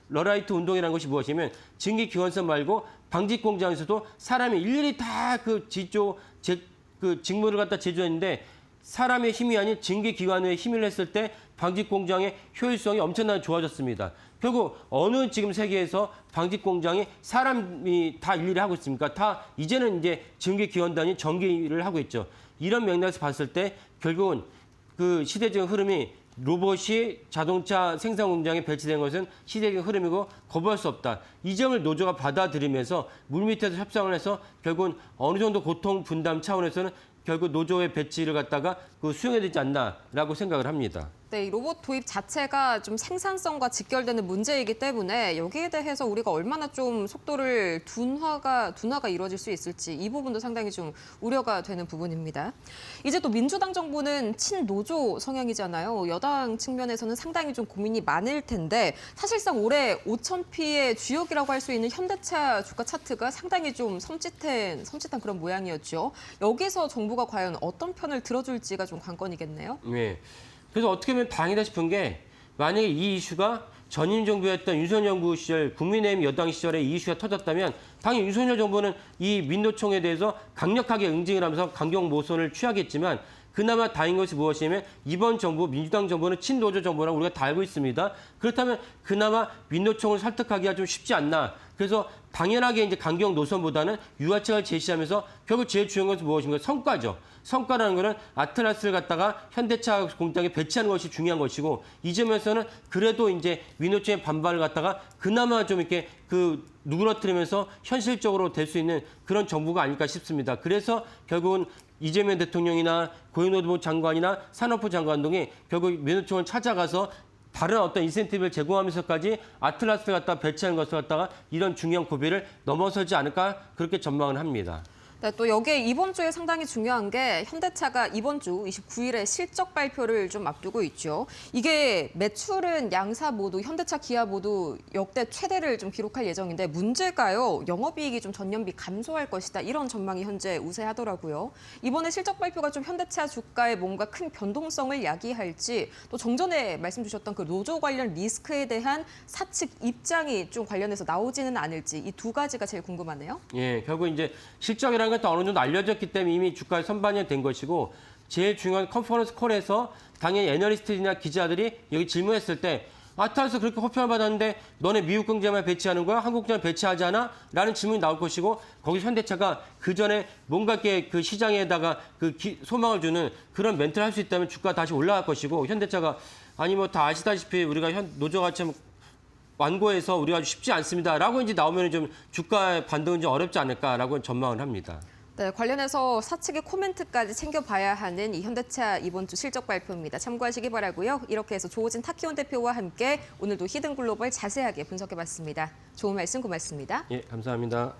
러라이트 운동이라는 것이 무엇이냐면 증기기관선 말고 방직공장에서도 사람이 일일이 다 그 직무를 갖다 제조했는데 사람의 힘이 아닌 증기기관의 힘을 했을 때 방직공장의 효율성이 엄청나게 좋아졌습니다. 결국 어느 지금 세계에서 방직공장이 사람이 다 일일이 하고 있습니까? 다 이제는 이제 증기기관단이 전기를 하고 있죠. 이런 맥락에서 봤을 때 결국은 그 시대적인 흐름이 로봇이 자동차 생산 공장에 배치된 것은 시대적인 흐름이고 거부할 수 없다. 이 점을 노조가 받아들이면서 물밑에서 협상을 해서 결국은 어느 정도 고통 분담 차원에서는 결국 노조의 배치를 갖다가 수용해야 되지 않나라고 생각을 합니다. 네, 이 로봇 도입 자체가 좀 생산성과 직결되는 문제이기 때문에 여기에 대해서 우리가 얼마나 좀 속도를 둔화가 이루어질 수 있을지 이 부분도 상당히 좀 우려가 되는 부분입니다. 이제 또 민주당 정부는 친노조 성향이잖아요. 여당 측면에서는 상당히 좀 고민이 많을 텐데 사실상 올해 5,000피의 주역이라고 할 수 있는 현대차 주가 차트가 상당히 좀 섬찟한 그런 모양이었죠. 여기서 정부가 과연 어떤 편을 들어줄지가 좀 관건이겠네요. 네. 그래서 어떻게 보면 다행이다 싶은 게 만약에 이 이슈가 전임 정부였던 윤석열 정부 시절 국민의힘 여당 시절에 이 이슈가 터졌다면 당연히 윤석열 정부는 이 민노총에 대해서 강력하게 응징을 하면서 강경 모선을 취하겠지만 그나마 다행인 것이 무엇이냐면 이번 정부, 민주당 정부는 친노조 정부라고 우리가 다 알고 있습니다. 그렇다면 그나마 민노총을 설득하기가 좀 쉽지 않나. 그래서 당연하게 이제 강경 노선보다는 유화책을 제시하면서 결국 제일 중요한 것은 무엇인가? 성과죠. 성과라는 것은 아틀라스를 갖다가 현대차 공장에 배치하는 것이 중요한 것이고 이 점에서는 그래도 이제 민노총의 반발을 갖다가 그나마 좀 이렇게 누그러뜨리면서 현실적으로 될 수 있는 그런 정부가 아닐까 싶습니다. 그래서 결국은 이재명 대통령이나 고용노동부 장관이나 산업부 장관 등이 결국 민노총을 찾아가서 다른 어떤 인센티브를 제공하면서까지 아틀라스를 갖다 배치하는 것을 갖다가 이런 중요한 고비를 넘어서지 않을까 그렇게 전망을 합니다. 네, 또 여기에 이번 주에 상당히 중요한 게 현대차가 이번 주 29일에 실적 발표를 좀 앞두고 있죠. 이게 매출은 양사 모두 현대차, 기아 모두 역대 최대를 좀 기록할 예정인데 문제가요. 영업이익이 좀 전년비 감소할 것이다. 이런 전망이 현재 우세하더라고요. 이번에 실적 발표가 좀 현대차 주가에 뭔가 큰 변동성을 야기할지 또 정전에 말씀 주셨던 그 노조 관련 리스크에 대한 사측 입장이 좀 관련해서 나오지는 않을지 이 두 가지가 제일 궁금하네요. 예, 결국 이제 실적이라는 주가라는 것도 어느 정도 알려졌기 때문에 이미 주가에 선반영이 된 것이고 제일 중요한 컨퍼런스 콜에서 당연히 애널리스트나 기자들이 여기 질문했을 때 아타에서 그렇게 호평을 받았는데 너네 미국 경제만 배치하는 거야? 한국 경제만 배치하지 않아? 라는 질문이 나올 것이고 거기서 현대차가 그전에 뭔가 이렇게 그 시장에다가 소망을 주는 그런 멘트를 할 수 있다면 주가 다시 올라갈 것이고 현대차가 아니 뭐 다 아시다시피 우리가 노조가 참 완고해서 우리가 쉽지 않습니다라고 이제 나오면 좀 주가의 반등은 좀 어렵지 않을까라고 전망을 합니다. 네, 관련해서 사측의 코멘트까지 챙겨봐야 하는 이 현대차 이번 주 실적 발표입니다. 참고하시기 바라고요. 이렇게 해서 조호진 타키온 대표와 함께 오늘도 히든글로벌 자세하게 분석해봤습니다. 좋은 말씀 고맙습니다. 예, 감사합니다.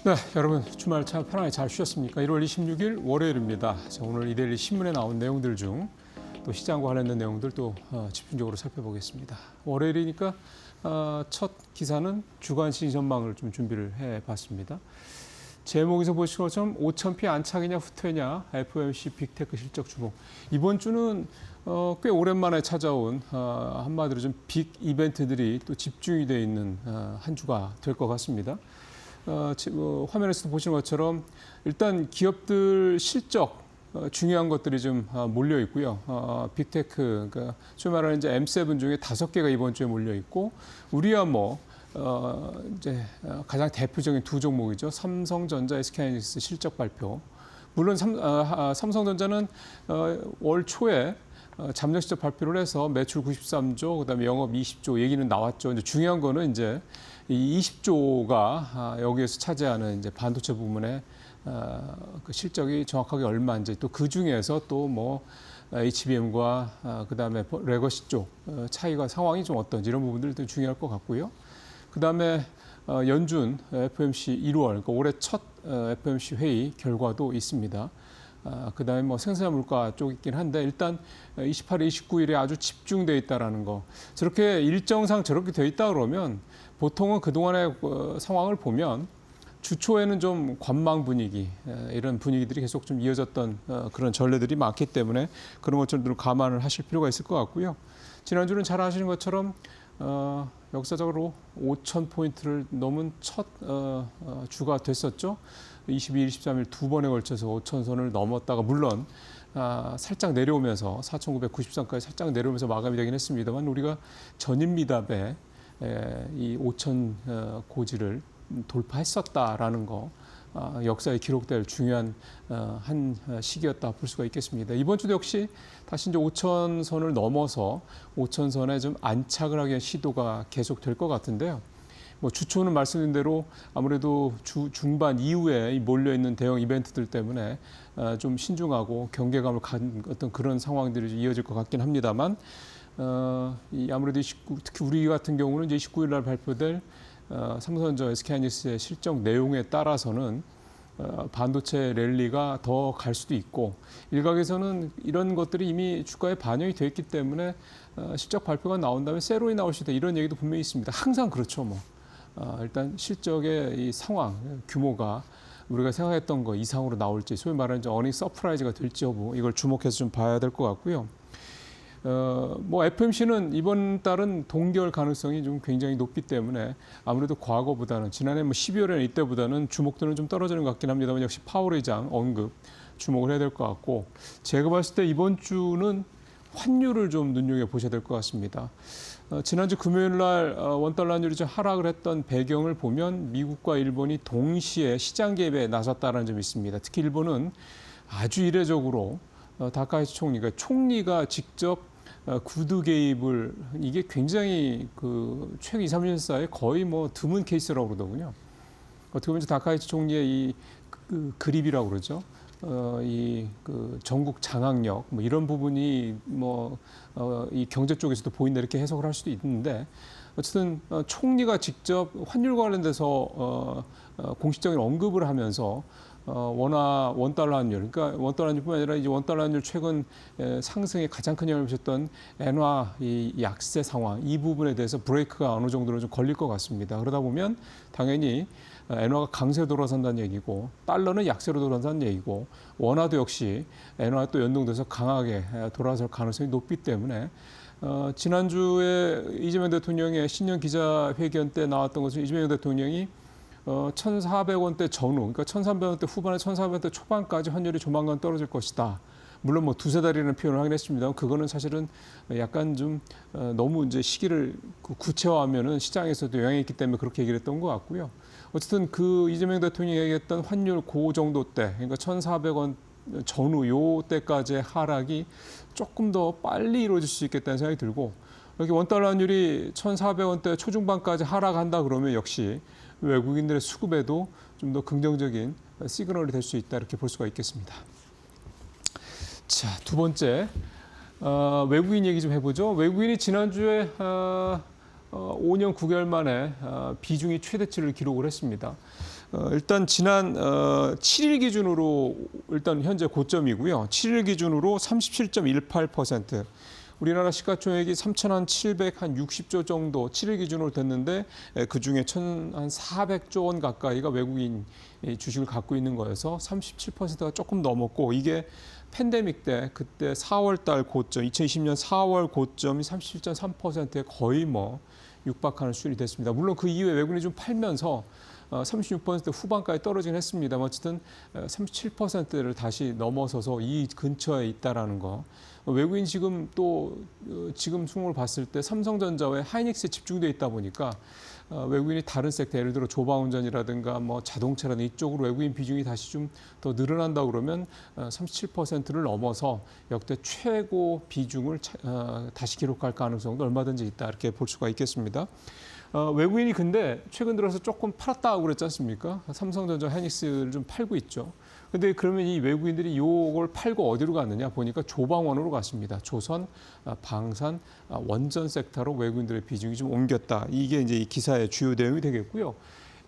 네, 여러분 주말 참 편하게 잘 쉬셨습니까? 1월 26일 월요일입니다. 자, 오늘 이데일리 신문에 나온 내용들 중 또 시장과 관련된 내용들 또 집중적으로 살펴보겠습니다. 월요일이니까 첫 기사는 주간 시장 전망을 좀 준비를 해봤습니다. 제목에서 보시는 것처럼 5,000피 안착이냐 후퇴냐 FOMC 빅테크 실적 주목. 이번 주는 꽤 오랜만에 찾아온 한마디로 좀 빅 이벤트들이 또 집중이 돼 있는 한 주가 될 것 같습니다. 화면에서도 보시는 것처럼 일단 기업들 실적 중요한 것들이 좀 몰려 있고요. 빅테크, 그러니까 소위 말하는 이제 M7 중에 5개가 이번 주에 몰려 있고 우리야 뭐 이제 가장 대표적인 두 종목이죠. 삼성전자, SK하이닉스 실적 발표. 물론 삼성전자는 월 초에 잠정 실적 발표를 해서 매출 93조, 그다음에 영업 20조 얘기는 나왔죠. 이제 중요한 거는 이제 이 20조가 여기에서 차지하는 이제 반도체 부문의 그 실적이 정확하게 얼마인지 또 그 중에서 또 뭐 HBM과 그다음에 레거시 쪽 차이가 상황이 좀 어떤지 이런 부분들도 중요할 것 같고요. 그다음에 연준 FOMC 1월 그러니까 올해 첫 FOMC 회의 결과도 있습니다. 그다음에 뭐 생산자 물가 쪽이긴 한데 일단 28일, 29일에 아주 집중돼 있다라는 거. 저렇게 일정상 저렇게 돼 있다 그러면 보통은 그동안의 상황을 보면 주초에는 좀 관망 분위기 이런 분위기들이 계속 좀 이어졌던 그런 전례들이 많기 때문에 그런 것들을 감안을 하실 필요가 있을 것 같고요. 지난주는 잘 아시는 것처럼 역사적으로 5,000포인트를 넘은 첫 주가 됐었죠. 22일, 23일 두 번에 걸쳐서 5,000선을 넘었다가 물론 살짝 내려오면서 4,993까지 살짝 내려오면서 마감이 되긴 했습니다만 우리가 전일 미답에 이 5,000 고지를 돌파했었다라는 거 역사에 기록될 중요한 한 시기였다 볼 수가 있겠습니다. 이번 주도 역시 다시 이제 5,000선을 넘어서 5,000선에 좀 안착을 하기 위한 시도가 계속될 것 같은데요. 뭐 주초는 말씀드린 대로 아무래도 주 중반 이후에 몰려 있는 대형 이벤트들 때문에 좀 신중하고 경계감을 갖는 어떤 그런 상황들이 이어질 것 같긴 합니다만 아무래도 특히 우리 같은 경우는 이제 29일 날 발표될 삼성전자, SK하이닉스의 실적 내용에 따라서는 반도체 랠리가 더 갈 수도 있고 일각에서는 이런 것들이 이미 주가에 반영이 돼 있기 때문에 실적 발표가 나온 다음에 세론이 나올 수 있다 이런 얘기도 분명히 있습니다. 항상 그렇죠. 뭐 일단 실적의 이 상황 규모가 우리가 생각했던 거 이상으로 나올지 소위 말하는 어닝 서프라이즈가 될지 여부 이걸 주목해서 좀 봐야 될 것 같고요. 뭐 FMC는 이번 달은 동결 가능성이 좀 굉장히 높기 때문에 아무래도 과거보다는 지난해 뭐 12월에 이때보다는 주목도는 좀 떨어지는 것 같긴 합니다만 역시 파월 의장 언급 주목을 해야 될 것 같고 제가 봤을 때 이번 주는 환율을 좀 눈여겨보셔야 될 것 같습니다. 지난주 금요일 날 원달러 환율이 좀 하락을 했던 배경을 보면 미국과 일본이 동시에 시장 개입에 나섰다는 점이 있습니다. 특히 일본은 아주 이례적으로 다카이치 총리가 직접 구두 개입을 이게 굉장히 그 최근 2, 3년 사이에 거의 뭐 드문 케이스라고 그러더군요. 어떻게 보면 다카이치 총리의 이 그립이라고 그러죠. 이 그 전국 장악력 뭐 이런 부분이 이 경제 쪽에서도 보인다 이렇게 해석을 할 수도 있는데 어쨌든 총리가 직접 환율 관련돼서 공식적인 언급을 하면서 원달러 환율, 그러니까 원달러 환율뿐만 아니라 이제 원달러 환율 최근 상승에 가장 큰 영향을 미쳤던 엔화 이 약세 상황 이 부분에 대해서 브레이크가 어느 정도는 좀 걸릴 것 같습니다. 그러다 보면 당연히 엔화가 강세로 돌아선다는 얘기고 달러는 약세로 돌아선다는 얘기고 원화도 역시 엔화와 또 연동돼서 강하게 돌아설 가능성이 높기 때문에 지난주에 이재명 대통령의 신년 기자회견 때 나왔던 것은 이재명 대통령이 1,400원대 전후, 그러니까 1,300원대 후반에 1,400원대 초반까지 환율이 조만간 떨어질 것이다. 물론 뭐 두세 달이라는 표현을 하긴 했습니다. 그거는 사실은 약간 좀 너무 이제 시기를 구체화하면은 시장에서도 영향이 있기 때문에 그렇게 얘기를 했던 것 같고요. 어쨌든 그 이재명 대통령이 얘기했던 환율 고 정도 때, 그러니까 1,400원 전후 요 때까지의 하락이 조금 더 빨리 이루어질 수 있겠다는 생각이 들고 이렇게 원달러 환율이 1,400원대 초중반까지 하락한다 그러면 역시 외국인들의 수급에도 좀 더 긍정적인 시그널이 될 수 있다 이렇게 볼 수가 있겠습니다. 자, 두 번째 외국인 얘기 좀 해보죠. 외국인이 지난주에 5년 9개월 만에 비중이 최대치를 기록을 했습니다. 일단 지난 7일 기준으로 일단 현재 고점이고요. 7일 기준으로 37.18%. 우리나라 시가총액이 3,760조 정도 7일 기준으로 됐는데 그중에 1,400조 원 가까이가 외국인 주식을 갖고 있는 거여서 37%가 조금 넘었고 이게 팬데믹 때 그때 4월 달 고점 2020년 4월 고점이 37.3%에 거의 뭐 육박하는 수준이 됐습니다. 물론 그 이후에 외국인이 좀 팔면서 36% 후반까지 떨어지긴 했습니다만 어쨌든 37%를 다시 넘어서서 이 근처에 있다라는 거. 외국인 지금 또 지금 승을 봤을 때 삼성전자와 하이닉스에 집중돼 있다 보니까 외국인이 다른 섹터 예를 들어 조방운전이라든가 뭐 자동차라든가 이쪽으로 외국인 비중이 다시 좀 더 늘어난다 그러면 37%를 넘어서 역대 최고 비중을 다시 기록할 가능성도 얼마든지 있다 이렇게 볼 수가 있겠습니다. 외국인이 근데 최근 들어서 조금 팔았다고 그랬지 않습니까? 삼성전자, 하이닉스를 좀 팔고 있죠. 근데 그러면 이 외국인들이 요걸 팔고 어디로 갔느냐 보니까 조방원으로 갔습니다. 조선, 방산, 원전 섹터로 외국인들의 비중이 좀 옮겼다. 이게 이제 이 기사의 주요 내용이 되겠고요.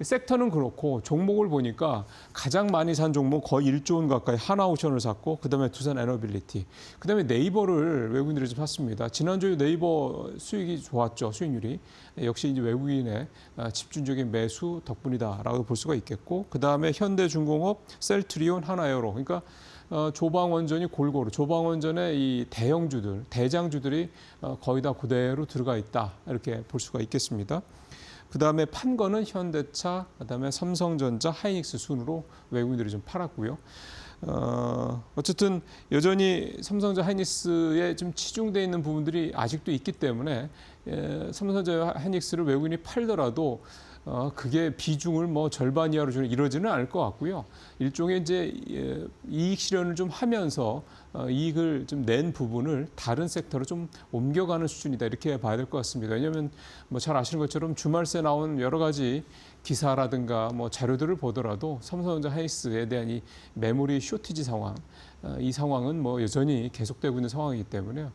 섹터는 그렇고 종목을 보니까 가장 많이 산 종목 거의 1조 원 가까이 하나오션을 샀고 그다음에 두산 에너빌리티, 그다음에 네이버를 외국인들이 좀 샀습니다. 지난주에 네이버 수익이 좋았죠. 수익률이. 역시 이제 외국인의 집중적인 매수 덕분이다라고 볼 수가 있겠고 그다음에 현대중공업, 셀트리온, 하나에어로 그러니까 조방원전이 골고루 조방원전의 이 대형주들, 대장주들이 거의 다 그대로 들어가 있다 이렇게 볼 수가 있겠습니다. 그다음에 판 거는 현대차, 그다음에 삼성전자, 하이닉스 순으로 외국인들이 좀 팔았고요. 어쨌든 여전히 삼성전자, 하이닉스에 좀 치중돼 있는 부분들이 아직도 있기 때문에 삼성전자, 하이닉스를 외국인이 팔더라도 그게 비중을 뭐 절반 이하로 이루어지는 않을 것 같고요. 일종의 이제 이익 실현을 좀 하면서 이익을 좀 낸 부분을 다른 섹터로 좀 옮겨가는 수준이다 이렇게 봐야 될 것 같습니다. 왜냐하면 뭐 잘 아시는 것처럼 주말새 나온 여러 가지 기사라든가 뭐 자료들을 보더라도 삼성전자, 하이닉스에 대한 이 메모리 쇼티지 상황, 이 상황은 뭐 여전히 계속되고 있는 상황이기 때문에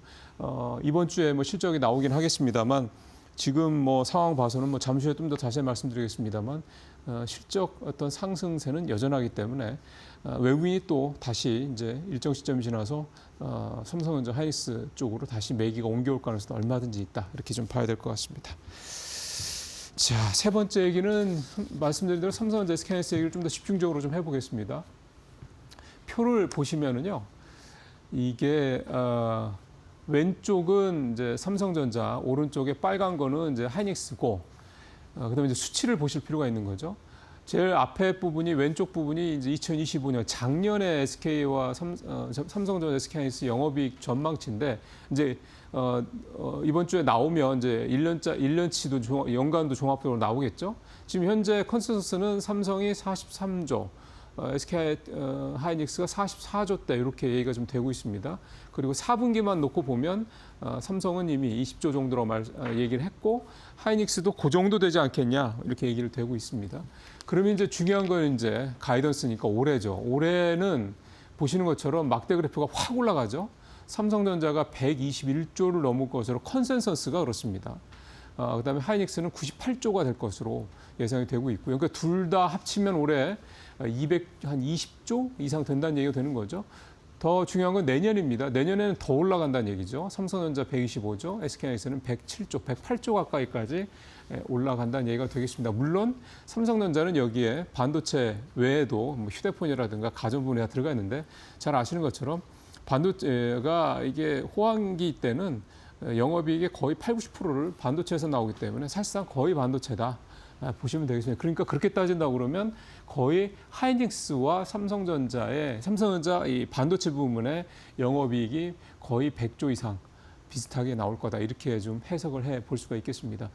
이번 주에 뭐 실적이 나오긴 하겠습니다만. 지금 뭐 상황 봐서는 뭐 잠시 후에 좀 더 자세히 말씀드리겠습니다만 실적 어떤 상승세는 여전하기 때문에 외국인이 또 다시 이제 일정 시점이 지나서 삼성전자, 하이닉스 쪽으로 다시 매기가 옮겨올 가능성도 얼마든지 있다 이렇게 좀 봐야 될 것 같습니다. 자, 세 번째 얘기는 말씀드린 대로 삼성전자 SK하이닉스 얘기를 좀 더 집중적으로 좀 해보겠습니다. 표를 보시면은요, 이게 왼쪽은 이제 삼성전자, 오른쪽에 빨간 거는 이제 하이닉스고, 그다음에 이제 수치를 보실 필요가 있는 거죠. 제일 앞에 부분이 왼쪽 부분이 이제 2025년 작년에 SK와 삼성전자 SK하이닉스 영업이익 전망치인데 이제 이번 주에 나오면 이제 1년치도 연간도 종합적으로 나오겠죠. 지금 현재 컨센서스는 삼성이 43조, SK 하이닉스가 44조대 이렇게 얘기가 좀 되고 있습니다. 그리고 4분기만 놓고 보면 삼성은 이미 20조 정도로 얘기를 했고 하이닉스도 그 정도 되지 않겠냐 이렇게 얘기를 되고 있습니다. 그러면 이제 중요한 건 이제 가이던스니까 올해죠. 올해는 보시는 것처럼 막대 그래프가 확 올라가죠. 삼성전자가 121조를 넘을 것으로 컨센서스가 그렇습니다. 그다음에 하이닉스는 98조가 될 것으로 예상이 되고 있고요. 그러니까 둘 다 합치면 올해 한 20조 이상 된다는 얘기가 되는 거죠. 더 중요한 건 내년입니다. 내년에는 더 올라간다는 얘기죠. 삼성전자 125조, SK하이닉스는 107조, 108조 가까이까지 올라간다는 얘기가 되겠습니다. 물론 삼성전자는 여기에 반도체 외에도 뭐 휴대폰이라든가 가전분야가 들어가 있는데 잘 아시는 것처럼 반도체가 이게 호황기 때는 영업이익의 거의 80~90%를 반도체에서 나오기 때문에 사실상 거의 반도체다 보시면 되겠습니다. 그러니까 그렇게 따진다고 그러면 거의 하이닉스와 삼성전자 이 반도체 부문의 영업이익이 거의 100조 이상 비슷하게 나올 거다 이렇게 좀 해석을 해 볼 수가 있겠습니다.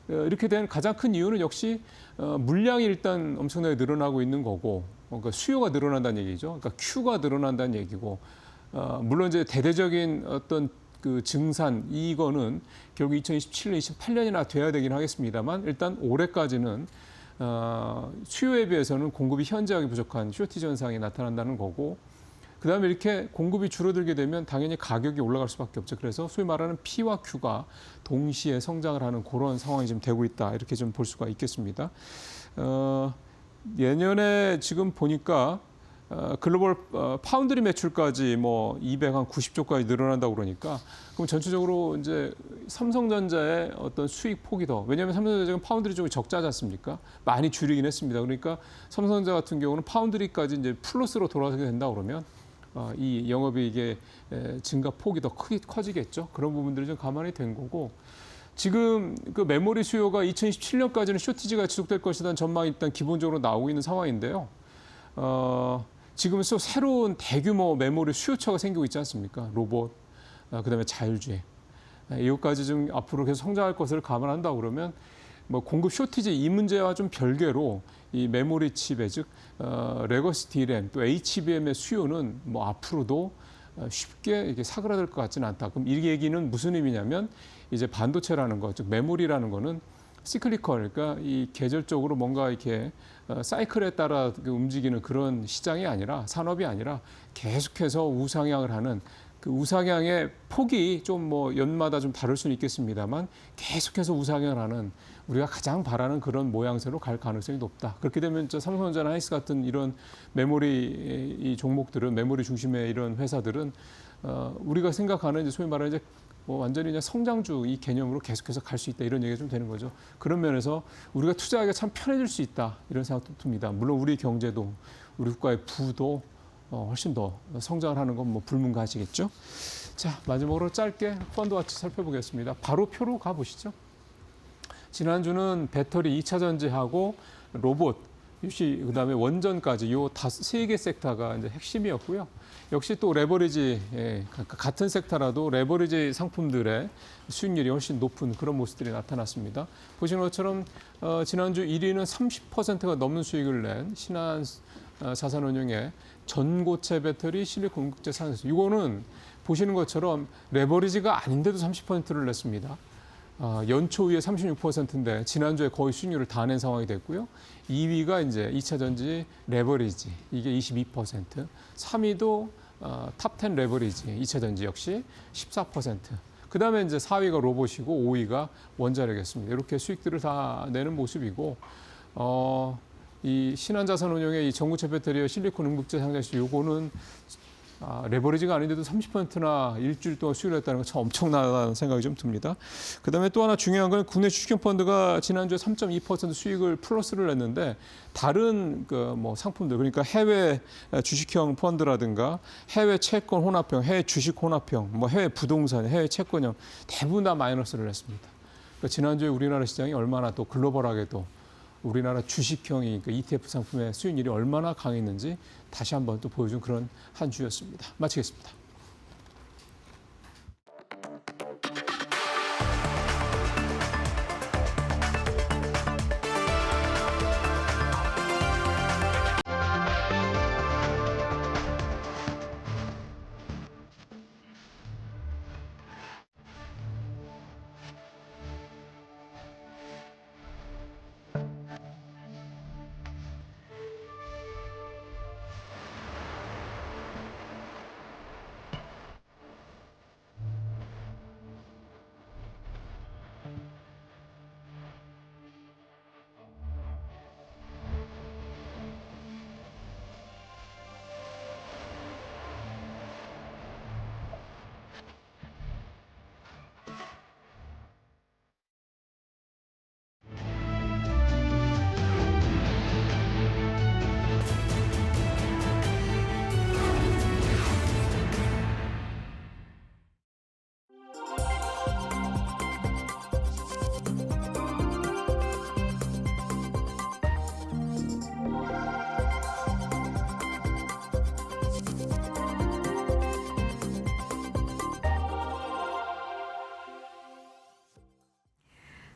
이렇게 된 가장 큰 이유는 역시 물량이 일단 엄청나게 늘어나고 있는 거고 그러니까 수요가 늘어난다는 얘기죠. 그러니까 Q가 늘어난다는 얘기고 물론 이제 대대적인 어떤 그 증산 이거는 결국 2027년, 28년이나 돼야 되긴 하겠습니다만 일단 올해까지는 수요에 비해서는 공급이 현저하게 부족한 쇼티지 현상이 나타난다는 거고 그다음에 이렇게 공급이 줄어들게 되면 당연히 가격이 올라갈 수밖에 없죠. 그래서 소위 말하는 P와 Q가 동시에 성장을 하는 그런 상황이 지금 되고 있다. 이렇게 좀 볼 수가 있겠습니다. 예년에 지금 보니까 글로벌 파운드리 매출까지 뭐 290조까지 늘어난다고 그러니까 그럼 전체적으로 이제 삼성전자의 어떤 수익 폭이 더 왜냐하면 삼성전자가 파운드리 쪽이 적자지 않습니까? 많이 줄이긴 했습니다. 그러니까 삼성전자 같은 경우는 파운드리까지 이제 플러스로 돌아가게 된다 그러면 이 영업이익의 증가 폭이 더 커지겠죠. 그런 부분들이 좀 감안이 된 거고 지금 그 메모리 수요가 2027년까지는 쇼티지가 지속될 것이라는 전망이 일단 기본적으로 나오고 있는 상황인데요. 지금 또 새로운 대규모 메모리 수요처가 생기고 있지 않습니까? 로봇, 그다음에 자율주행. 이것까지 좀 앞으로 계속 성장할 것을 감안한다 그러면 뭐 공급 쇼티지 이 문제와 좀 별개로 이 메모리 칩의 즉 레거시 D램 또 HBM의 수요는 뭐 앞으로도 쉽게 이게 사그라들 것 같지는 않다. 그럼 이 얘기는 무슨 의미냐면 이제 반도체라는 거, 즉 메모리라는 거는 시클리컬, 그러니까 이 계절적으로 뭔가 이렇게 사이클에 따라 움직이는 그런 시장이 아니라 산업이 아니라 계속해서 우상향을 하는 그 우상향의 폭이 좀 뭐 연마다 좀 다를 수는 있겠습니다만 계속해서 우상향을 하는 우리가 가장 바라는 그런 모양새로 갈 가능성이 높다. 그렇게 되면 삼성전자나 하이닉스 같은 이런 메모리 이 종목들은 메모리 중심의 이런 회사들은 우리가 생각하는 이제 소위 말하는 이제 뭐 완전히 그냥 성장주 이 개념으로 계속해서 갈 수 있다 이런 얘기가 좀 되는 거죠. 그런 면에서 우리가 투자하기가 참 편해질 수 있다 이런 생각도 듭니다. 물론 우리 경제도 우리 국가의 부도 훨씬 더 성장을 하는 건 뭐 불문가시겠죠. 자 마지막으로 짧게 펀드 와치 살펴보겠습니다. 바로 표로 가보시죠. 지난주는 배터리 2차 전지하고 로봇, 그다음에 원전까지 이 세 개 섹터가 이제 핵심이었고요. 역시 또 레버리지 같은 섹터라도 레버리지 상품들의 수익률이 훨씬 높은 그런 모습들이 나타났습니다. 보시는 것처럼 지난주 1위는 30%가 넘는 수익을 낸 신한 자산운용의 전고체 배터리 실리콘 국제 산소. 이거는 보시는 것처럼 레버리지가 아닌데도 30%를 냈습니다. 연초 위에 36%인데 지난주에 거의 수익률을 다 낸 상황이 됐고요. 2위가 이제 2차 전지 레버리지 이게 22%, 3위도 탑10 레버리지 2차 전지 역시 14%. 그다음에 이제 4위가 로봇이고 5위가 원자력이었습니다. 이렇게 수익들을 다 내는 모습이고 이 신한자산운용의 이 전고체 배터리와 실리콘 응급제 상장시 요거는 레버리지가 아닌데도 30%나 일주일 동안 수익을 냈다는 건 참 엄청나다는 생각이 좀 듭니다. 그다음에 또 하나 중요한 건 국내 주식형 펀드가 지난주에 3.2% 수익을 플러스를 냈는데 다른 그 뭐 상품들 그러니까 해외 주식형 펀드라든가 해외 채권 혼합형, 해외 주식 혼합형, 뭐 해외 부동산, 해외 채권형 대부분 다 마이너스를 냈습니다. 그러니까 지난주에 우리나라 시장이 얼마나 또 글로벌하게도 우리나라 주식형이 그러니까 ETF 상품의 수익률이 얼마나 강했는지 다시 한번 또 보여준 그런 한 주였습니다. 마치겠습니다.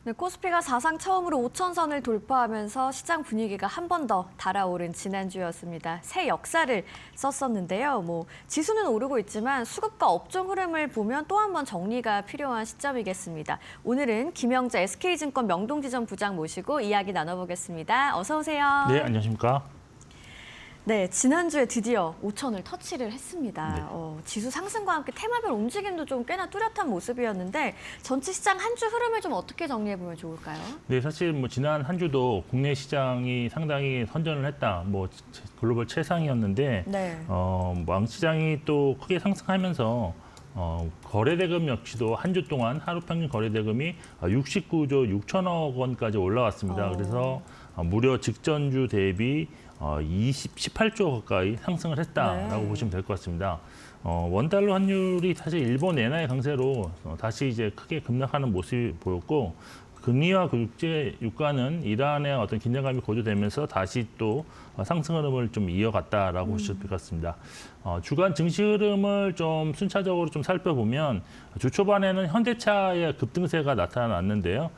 네, 코스피가 사상 처음으로 5천선을 돌파하면서 시장 분위기가 한 번 더 달아오른 지난주였습니다. 새 역사를 썼었는데요. 지수는 오르고 있지만 수급과 업종 흐름을 보면 또 한 번 정리가 필요한 시점이겠습니다. 오늘은 김영재 SK증권 명동지점 부장 모시고 이야기 나눠보겠습니다. 어서 오세요. 네, 안녕하십니까? 네, 지난주에 드디어 5천을 터치를 했습니다. 네. 지수 상승과 함께 테마별 움직임도 좀 꽤나 뚜렷한 모습이었는데 전체 시장 한 주 흐름을 좀 어떻게 정리해보면 좋을까요? 네, 사실 지난 한 주도 국내 시장이 상당히 선전을 했다. 글로벌 최상이었는데 네. 왕시장이 또 크게 상승하면서 거래대금 역시도 한 주 동안 하루 평균 거래대금이 69조 6천억 원까지 올라왔습니다. 그래서 무려 직전주 대비 18조 가까이 상승을 했다라고 네. 보시면 될 것 같습니다. 원달러 환율이 사실 일본 엔화의 강세로 다시 이제 크게 급락하는 모습이 보였고 금리와 국제 유가는 이란의 어떤 긴장감이 고조되면서 다시 또 상승 흐름을 좀 이어갔다라고 보실 것 같습니다. 주간 증시 흐름을 좀 순차적으로 좀 살펴보면 주 초반에는 현대차의 급등세가 나타났는데요.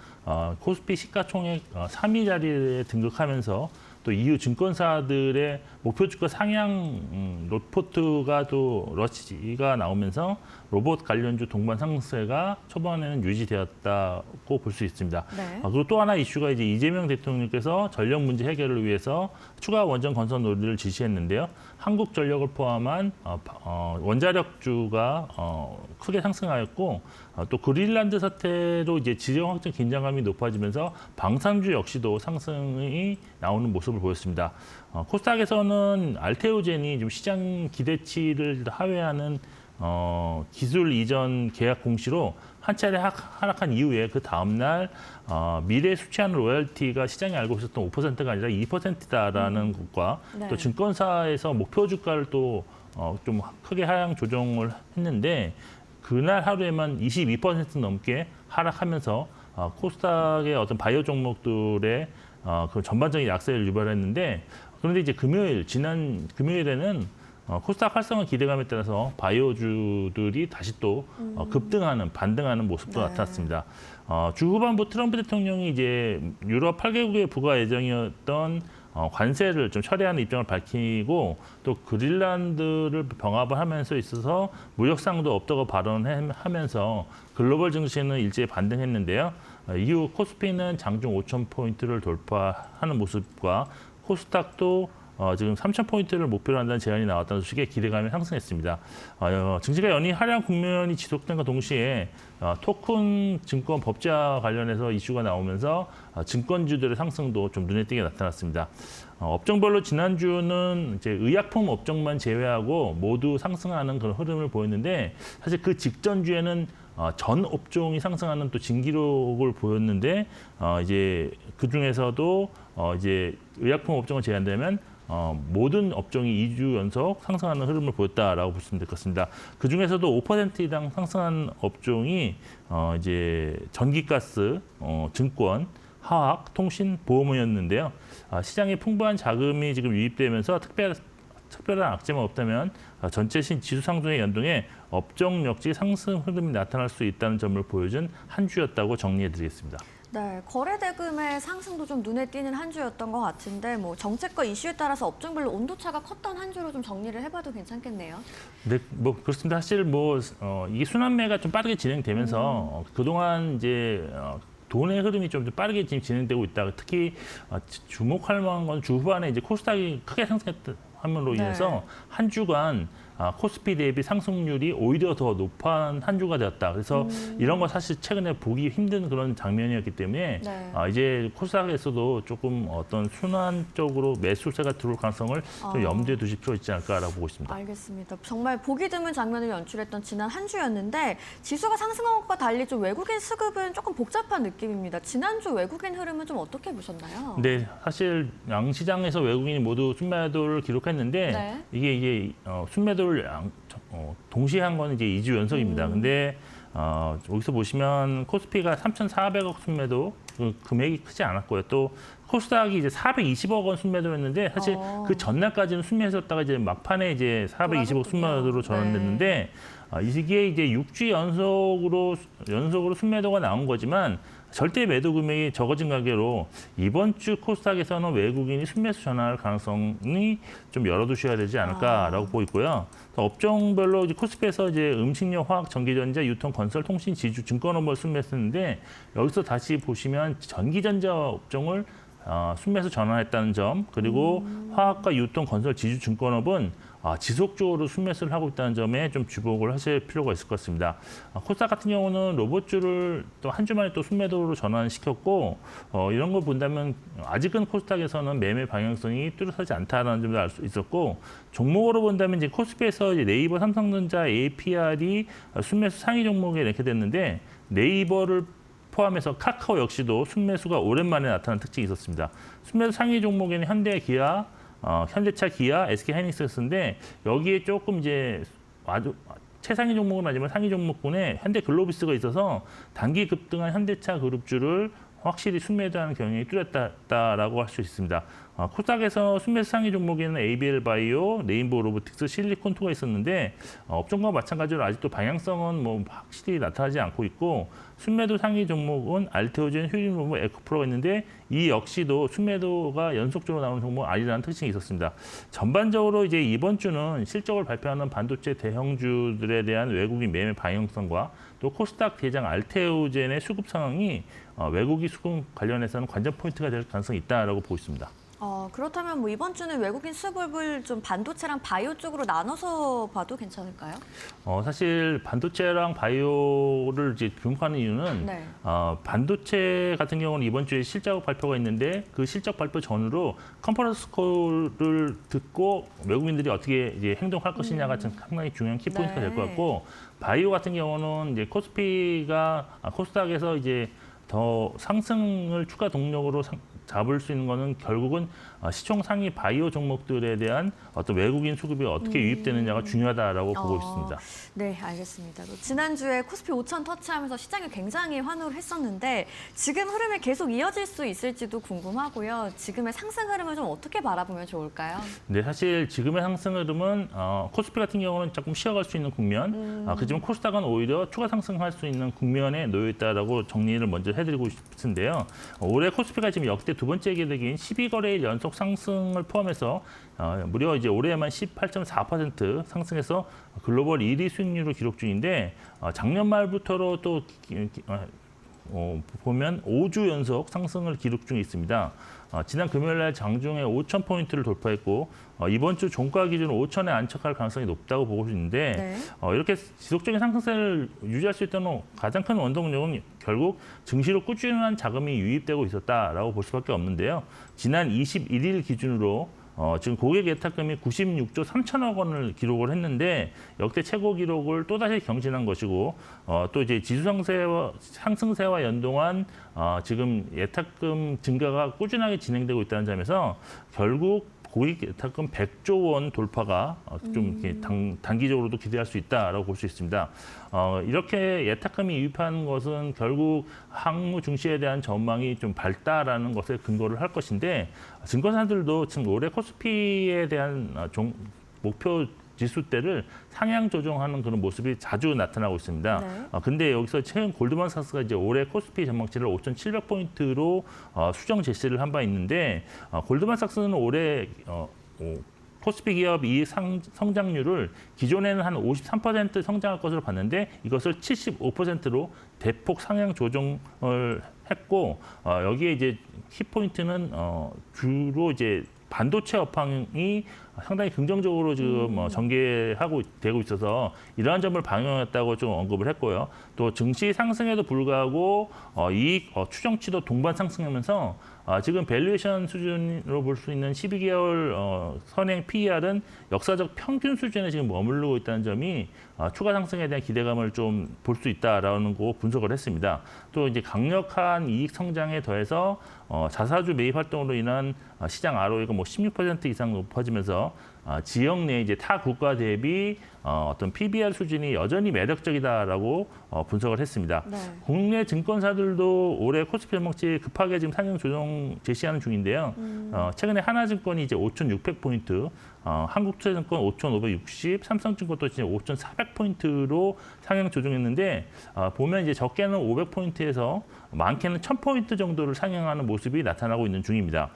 코스피 시가총액 3위 자리에 등극하면서 또 EU 증권사들의 목표 주가 상향 로포트가 또 러시가 나오면서 로봇 관련주 동반 상승세가 초반에는 유지되었다고 볼 수 있습니다. 네. 그리고 또 하나 이슈가 이제 이재명 대통령께서 전력 문제 해결을 위해서 추가 원전 건설 논의를 지시했는데요. 한국전력을 포함한 원자력주가 크게 상승하였고 또 그린란드 사태로 이제 지정 확정 긴장감이 높아지면서 방산주 역시도 상승이 나오는 모습을 보였습니다. 코스닥에서는 알테오젠이 좀 시장 기대치를 하회하는 기술 이전 계약 공시로 한 차례 하락한 이후에 그 다음 날 미래 수취하는 로열티가 시장이 알고 있었던 5%가 아니라 2%다라는 것과 네. 또 증권사에서 목표 주가를 또 좀 크게 하향 조정을 했는데 그날 하루에만 22% 넘게 하락하면서 코스닥의 어떤 바이오 종목들의 그 전반적인 약세를 유발했는데 그런데 이제 지난 금요일에는 코스닥 활성화 기대감에 따라서 바이오주들이 다시 또 반등하는 모습도 네. 나타났습니다. 주 후반부 트럼프 대통령이 이제 유럽 8개국에 부과 예정이었던 관세를 좀 철회하는 입장을 밝히고 또 그린란드를 병합을 하면서 있어서 무역상도 없다고 발언하면서 글로벌 증시는 일제히 반등했는데요. 이후 코스피는 장중 5,000포인트를 돌파하는 모습과 코스닥도 지금 3,000포인트를 목표로 한다는 제안이 나왔다는 소식에 기대감이 상승했습니다. 증시가 연이 하락 국면이 지속된과 동시에 토큰 증권 법제화 관련해서 이슈가 나오면서 증권주들의 상승도 좀 눈에 띄게 나타났습니다. 업종별로 지난주는 이제 의약품 업종만 제외하고 모두 상승하는 그런 흐름을 보였는데 사실 그 직전 주에는 전 업종이 상승하는 또 진기록을 보였는데 이제 그 중에서도 이제 의약품 업종을 제외한다면 모든 업종이 2주 연속 상승하는 흐름을 보였다라고 보시면 될 것 같습니다. 그 중에서도 5% 이상 상승한 업종이 이제 전기가스, 증권, 화학, 통신, 보험이었는데요. 시장에 풍부한 자금이 지금 유입되면서 특별한 악재만 없다면 전체 지수 상승에 연동해 업종 역시 상승 흐름이 나타날 수 있다는 점을 보여준 한 주였다고 정리해드리겠습니다. 네, 거래 대금의 상승도 좀 눈에 띄는 한 주였던 것 같은데 뭐 정책과 이슈에 따라서 업종별로 온도차가 컸던 한 주로 좀 정리를 해봐도 괜찮겠네요. 네, 뭐 그렇습니다. 사실 뭐 이게 순환매가 좀 빠르게 진행되면서 그동안 이제 돈의 흐름이 좀 빠르게 지금 진행되고 있다. 특히 주목할 만한 건 주 후반에 이제 코스닥이 크게 상승했던 함으로 인해서 한 주간 코스피 대비 상승률이 오히려 더 높은 한 주가 되었다. 그래서 이런 거 사실 최근에 보기 힘든 그런 장면이었기 때문에 네. 이제 코스닥에서도 조금 어떤 순환적으로 매수세가 들어올 가능성을 좀 염두에 두실 필요 있지 않을까라고 보고 있습니다. 알겠습니다. 정말 보기 드문 장면을 연출했던 지난 한 주였는데 지수가 상승한 것과 달리 좀 외국인 수급은 조금 복잡한 느낌입니다. 지난주 외국인 흐름은 좀 어떻게 보셨나요? 네, 사실 양시장에서 외국인이 모두 순매도를 기록했는데 네. 이게 순매도를 동시에 한 건 이제 2주 연속입니다. 근데 여기서 보시면 코스피가 3,400억 순매도 금액이 크지 않았고요. 또 코스닥이 이제 420억 원 순매도였는데 사실 그 전날까지는 순매수였다가 이제 막판에 이제 420억 순매도로 전환됐는데 이게 이제 6주 연속으로 순매도가 나온 거지만 절대 매도 금액이 적어진 관계로 이번 주 코스닥에서는 외국인이 순매수 전환할 가능성이 좀 열어두셔야 되지 않을까라고 보고 있고요. 업종별로 이제 코스피에서 이제 음식료, 화학, 전기전자, 유통, 건설, 통신, 지주, 증권업을 순매수했는데 여기서 다시 보시면 전기전자 업종을 순매수 전환했다는 점, 그리고 화학과 유통, 건설, 지주, 증권업은 지속적으로 순매수를 하고 있다는 점에 좀 주목을 하실 필요가 있을 것 같습니다. 코스닥 같은 경우는 로봇주를 또 한 주 만에 또 순매도로 전환시켰고 이런 걸 본다면 아직은 코스닥에서는 매매 방향성이 뚜렷하지 않다는 점도 알 수 있었고 종목으로 본다면 이제 코스피에서 이제 네이버, 삼성전자, APR이 순매수 상위 종목에 이렇게 됐는데 네이버를 포함해서 카카오 역시도 순매수가 오랜만에 나타난 특징이 있었습니다. 순매수 상위 종목에는 현대, 기아, 현대차, 기아, SK하이닉스였는데 여기에 조금 이제 아주 최상위 종목은 아니지만 상위 종목군에 현대글로비스가 있어서 단기 급등한 현대차 그룹주를 확실히 순매도하는 경향이 뚜렷하다라고 할 수 있습니다. 코스닥에서 순매수 상위 종목에는 ABL 바이오, 레인보우 로보틱스, 실리콘2가 있었는데 업종과 마찬가지로 아직도 방향성은 뭐 확실히 나타나지 않고 있고 순매도 상위 종목은 알테오젠, 휴림로브, 에코프로가 있는데 이 역시도 순매도가 연속적으로 나오는 종목 아니라는 특징이 있었습니다. 전반적으로 이제 이번 주는 실적을 발표하는 반도체 대형주들에 대한 외국인 매매 방향성과 또 코스닥 대장 알테오젠의 수급 상황이 외국인 수급 관련해서는 관전 포인트가 될 가능성이 있다라고 보고 있습니다. 그렇다면 뭐 이번 주는 외국인 수급을 좀 반도체랑 바이오 쪽으로 나눠서 봐도 괜찮을까요? 사실 반도체랑 바이오를 이제 주목하는 이유는 네. 반도체 같은 경우는 이번 주에 실적 발표가 있는데 그 실적 발표 전후로 컨퍼런스 콜을 듣고 외국인들이 어떻게 이제 행동할 것이냐가 상당히 중요한 키포인트가 될 것 같고 바이오 같은 경우는 이제 코스닥에서 이제 더 상승을 추가 동력으로 잡을 수 있는 거는 결국은 시총 상위 바이오 종목들에 대한 어떤 외국인 수급이 어떻게 유입되느냐가 중요하다라고 보고 있습니다. 네, 알겠습니다. 지난주에 코스피 5,000 터치하면서 시장이 굉장히 환호를 했었는데 지금 흐름이 계속 이어질 수 있을지도 궁금하고요. 지금의 상승 흐름을 좀 어떻게 바라보면 좋을까요? 네, 사실 지금의 상승 흐름은 코스피 같은 경우는 조금 쉬어갈 수 있는 국면, 그렇지만 코스닥은 오히려 추가 상승할 수 있는 국면에 놓여 있다라고 정리를 먼저 해드리고 싶은데요. 올해 코스피가 지금 역대 두 번째 기록인 12거래일 연속 상승을 포함해서 무려 이제 올해에만 18.4% 상승해서 글로벌 1위 수익률을 기록 중인데 작년 말부터로 또 보면 5주 연속 상승을 기록 중에 있습니다. 지난 금요일 날 장중에 5,000포인트를 돌파했고 이번 주 종가 기준 5,000에 안착할 가능성이 높다고 보고 있는데 네. 이렇게 지속적인 상승세를 유지할 수 있다는 가장 큰 원동력은 결국 증시로 꾸준한 자금이 유입되고 있었다라고 볼 수밖에 없는데요. 지난 21일 기준으로 지금 고객 예탁금이 96조 3천억 원을 기록을 했는데 역대 최고 기록을 또다시 경신한 것이고 또 이제 지수 상승세와 연동한 지금 예탁금 증가가 꾸준하게 진행되고 있다는 점에서 결국 고객 예탁금 100조 원 돌파가 좀 이렇게 단기적으로도 기대할 수 있다라고 볼 수 있습니다. 이렇게 예탁금이 유입하는 것은 결국 항무 증시에 대한 전망이 좀 밝다라는 것에 근거를 할 것인데 증권사들도 지금 올해 코스피에 대한 목표 지수대를 상향 조정하는 그런 모습이 자주 나타나고 있습니다. 네. 근데 여기서 최근 골드만삭스가 이제 올해 코스피 전망치를 5,700포인트로 수정 제시를 한 바 있는데 골드만삭스는 올해 코스피 기업 이익 성장률을 기존에는 한 53% 성장할 것으로 봤는데 이것을 75%로 대폭 상향 조정을 했고 여기에 이제 키포인트는 주로 이제 반도체 업황이 상당히 긍정적으로 지금 전개하고 되고 있어서 이러한 점을 반영했다고 좀 언급을 했고요. 또 증시 상승에도 불구하고 이익 추정치도 동반 상승하면서 지금 밸류에이션 수준으로 볼 수 있는 12개월 선행 PER은 역사적 평균 수준에 지금 머무르고 있다는 점이 추가 상승에 대한 기대감을 좀 볼 수 있다라는 거 분석을 했습니다. 또 이제 강력한 이익 성장에 더해서 자사주 매입 활동으로 인한 시장 ROE가 뭐 16% 이상 높아지면서 지역 내 이제 타 국가 대비 어떤 PBR 수준이 여전히 매력적이다라고 분석을 했습니다. 네. 국내 증권사들도 올해 코스피 전망치 급하게 지금 상향 조정 제시하는 중인데요. 최근에 하나증권이 이제 5,600포인트, 한국투자증권 5,560, 삼성증권도 이제 5,400포인트로 상향 조정했는데 보면 이제 적게는 500포인트에서 많게는 1,000포인트 정도를 상향하는 모습이 나타나고 있는 중입니다.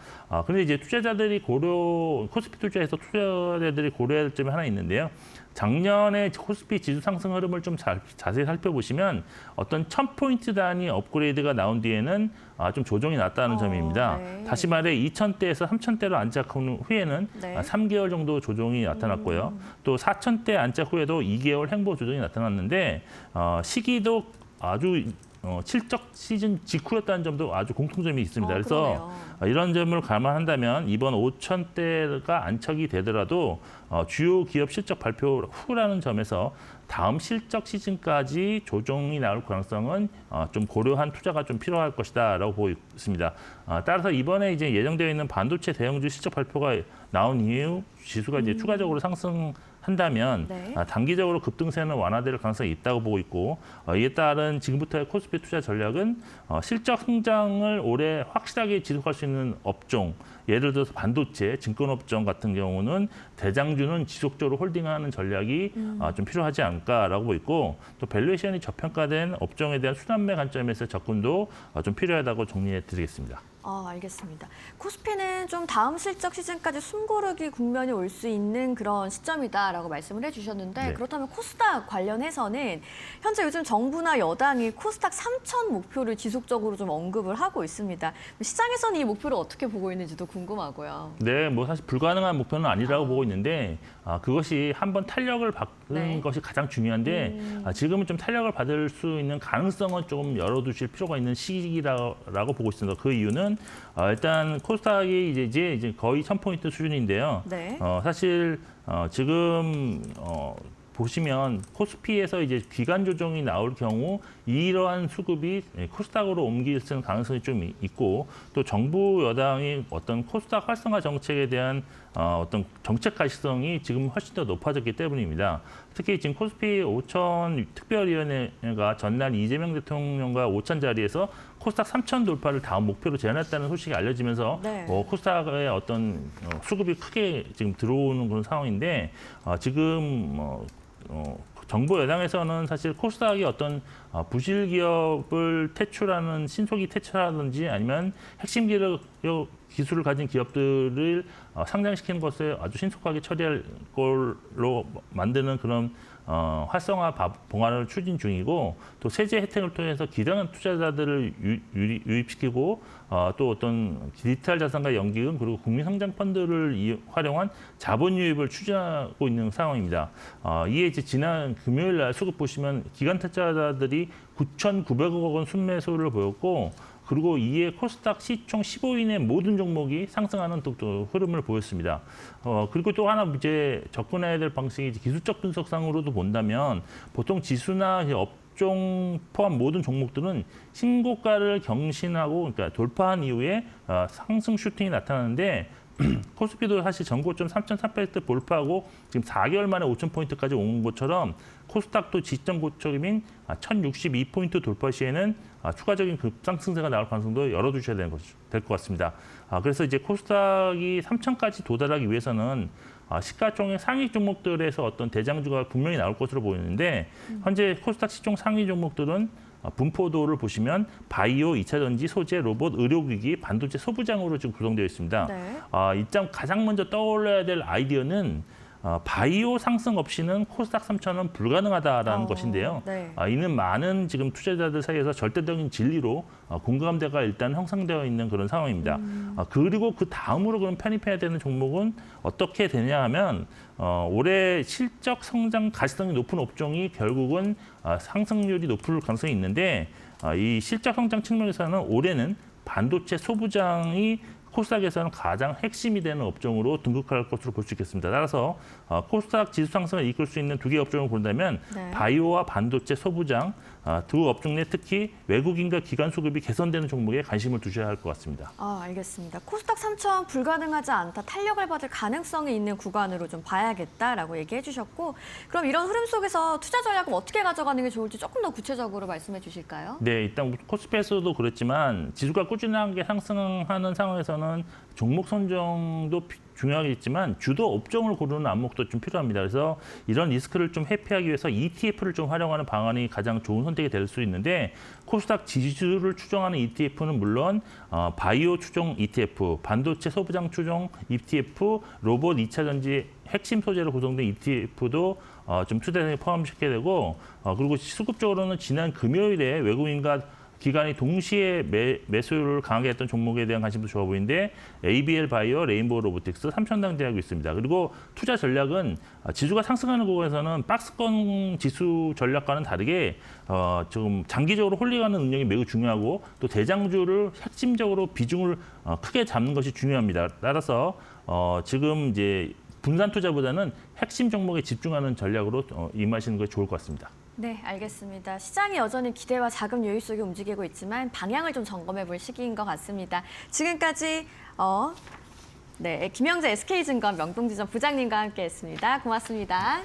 그런데 이제 투자자들이 코스피 투자에서 투자자들이 고려해야 될 점이 하나 있는데요. 작년에 코스피 지수 상승 흐름을 좀 자세히 살펴보시면 어떤 1,000포인트 단위 업그레이드가 나온 뒤에는 좀 조정이 났다는 점입니다. 네. 다시 말해 2,000대에서 3,000대로 안착한 후에는 네. 3개월 정도 조정이 나타났고요. 또 4,000대 안착 후에도 2개월 횡보 조정이 나타났는데 시기도 아주 실적 시즌 직후였다는 점도 아주 공통점이 있습니다. 그래서 이런 점을 감안한다면 이번 5,000대가 안착이 되더라도 주요 기업 실적 발표 후라는 점에서 다음 실적 시즌까지 조정이 나올 가능성은 좀 고려한 투자가 좀 필요할 것이다라고 보고 있습니다. 따라서 이번에 이제 예정되어 있는 반도체 대형주 실적 발표가 나온 이후 지수가 이제 추가적으로 상승한다면 네. 단기적으로 급등세는 완화될 가능성이 있다고 보고 있고 이에 따른 지금부터의 코스피 투자 전략은 실적 성장을 올해 확실하게 지속할 수 있는 업종, 예를 들어서 반도체, 증권업종 같은 경우는 대장주는 지속적으로 홀딩하는 전략이 좀 필요하지 않을까라고 보고 있고 또 밸류에이션이 저평가된 업종에 대한 순환매 관점에서 접근도 좀 필요하다고 정리해 드리겠습니다. 알겠습니다. 코스피는 좀 다음 실적 시즌까지 숨고르기 국면이 올 수 있는 그런 시점이다라고 말씀을 해주셨는데 네. 그렇다면 코스닥 관련해서는 현재 요즘 정부나 여당이 코스닥 3,000 목표를 지속적으로 좀 언급을 하고 있습니다. 시장에서는 이 목표를 어떻게 보고 있는지도 궁금하고요. 네, 뭐 사실 불가능한 목표는 아니라고 보고 있는데 그것이 한번 탄력을 받는 네. 것이 가장 중요한데 지금은 좀 탄력을 받을 수 있는 가능성은 조금 열어두실 필요가 있는 시기라고 보고 있습니다. 그 이유는 일단 코스닥이 이제 거의 1,000포인트 수준인데요. 네. 사실 지금 보시면 코스피에서 이제 기간 조정이 나올 경우 이러한 수급이 코스닥으로 옮길 가능성이 좀 있고 또 정부 여당이 어떤 코스닥 활성화 정책에 대한 어떤 정책 가시성이 지금 훨씬 더 높아졌기 때문입니다. 특히 지금 코스피 5천 특별위원회가 전날 이재명 대통령과 5천 자리에서 코스닥 3천 돌파를 다음 목표로 제안했다는 소식이 알려지면서 네. 코스닥의 어떤 수급이 크게 지금 들어오는 그런 상황인데 지금 정부 여당에서는 사실 코스닥이 어떤 부실 기업을 퇴출하는 신속히 퇴출하든지 아니면 핵심 기술을 가진 기업들을 상장시키는 것을 아주 신속하게 처리할 걸로 만드는 그런 활성화 봉화를 추진 중이고 또 세제 혜택을 통해서 기량한 투자자들을 유입시키고 또 어떤 디지털 자산과 연기금 그리고 국민 성장 펀드를 활용한 자본 유입을 추진하고 있는 상황입니다. 이에 이제 지난 금요일 날 수급 보시면 기관 투자자들이 9,900억 원 순매수를 보였고 그리고 이에 코스닥 시총 15인의 모든 종목이 상승하는 또 흐름을 보였습니다. 그리고 또 하나 이제 접근해야 될 방식이 이제 기술적 분석상으로도 본다면 보통 지수나 업종 포함 모든 종목들은 신고가를 경신하고 그러니까 돌파한 이후에 상승 슈팅이 나타나는데 코스피도 사실 전고점 3,300포인트 돌파하고 지금 4개월 만에 5,000포인트까지 온 것처럼 코스닥도 지점 고점인 1,062포인트 돌파 시에는 추가적인 급상승세가 나올 가능성도 열어두셔야 될 것 같습니다. 그래서 이제 코스닥이 3,000까지 도달하기 위해서는 시가총액 상위 종목들에서 어떤 대장주가 분명히 나올 것으로 보이는데 현재 코스닥 시총 상위 종목들은 분포도를 보시면 바이오, 2차 전지, 소재, 로봇, 의료기기, 반도체 소부장으로 지금 구성되어 있습니다. 네. 이점 가장 먼저 떠올려야 될 아이디어는 바이오 상승 없이는 코스닥 3,000은 불가능하다라는 것인데요. 네. 이는 많은 지금 투자자들 사이에서 절대적인 진리로 공감대가 일단 형성되어 있는 그런 상황입니다. 그리고 그 다음으로 그럼 편입해야 되는 종목은 어떻게 되냐 하면 올해 실적 성장 가시성이 높은 업종이 결국은 상승률이 높을 가능성이 있는데 이 실적 성장 측면에서는 올해는 반도체 소부장이 코스닥에서는 가장 핵심이 되는 업종으로 등극할 것으로 볼 수 있겠습니다. 따라서 코스닥 지수 상승을 이끌 수 있는 두 개의 업종을 본다면 네. 바이오와 반도체 소부장 두 업종 내 특히 외국인과 기관 수급이 개선되는 종목에 관심을 두셔야 할 것 같습니다. 알겠습니다. 코스닥 3,000 불가능하지 않다, 탄력을 받을 가능성이 있는 구간으로 좀 봐야겠다라고 얘기해 주셨고 그럼 이런 흐름 속에서 투자 전략을 어떻게 가져가는 게 좋을지 조금 더 구체적으로 말씀해 주실까요? 네, 일단 코스피에서도 그렇지만 지수가 꾸준하게 상승하는 상황에서는 종목 선정도 중요하겠지만 주도 업종을 고르는 안목도 좀 필요합니다. 그래서 이런 리스크를 좀 회피하기 위해서 ETF를 좀 활용하는 방안이 가장 좋은 선택이 될 수 있는데 코스닥 지수를 추정하는 ETF는 물론 바이오 추정 ETF, 반도체 소부장 추정 ETF, 로봇 2차 전지 핵심 소재로 구성된 ETF도 좀 투자에 포함시키게 되고 그리고 수급적으로는 지난 금요일에 외국인과 기관이 동시에 매수를 강하게 했던 종목에 대한 관심도 좋아 보이는데 ABL 바이오, 레인보우 로보틱스, 삼천당 제약이 있습니다. 그리고 투자 전략은 지수가 상승하는 구간에서는 박스권 지수 전략과는 다르게 좀 장기적으로 홀링하는 능력이 매우 중요하고 또 대장주를 핵심적으로 비중을 크게 잡는 것이 중요합니다. 따라서 지금 이제 분산 투자보다는 핵심 종목에 집중하는 전략으로 임하시는 것이 좋을 것 같습니다. 네, 알겠습니다. 시장이 여전히 기대와 자금 요인 속에 움직이고 있지만 방향을 좀 점검해 볼 시기인 것 같습니다. 지금까지 김영재 SK증권 명동지점 부장님과 함께했습니다. 고맙습니다.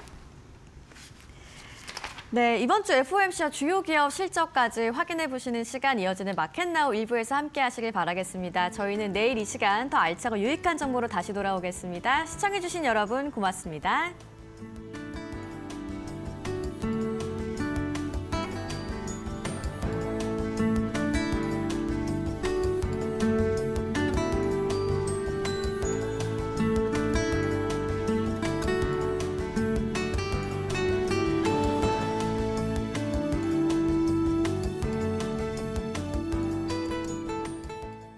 네, 이번 주 FOMC와 주요 기업 실적까지 확인해 보시는 시간 이어지는 마켓나우 1부에서 함께 하시길 바라겠습니다. 저희는 내일 이 시간 더 알차고 유익한 정보로 다시 돌아오겠습니다. 시청해 주신 여러분 고맙습니다.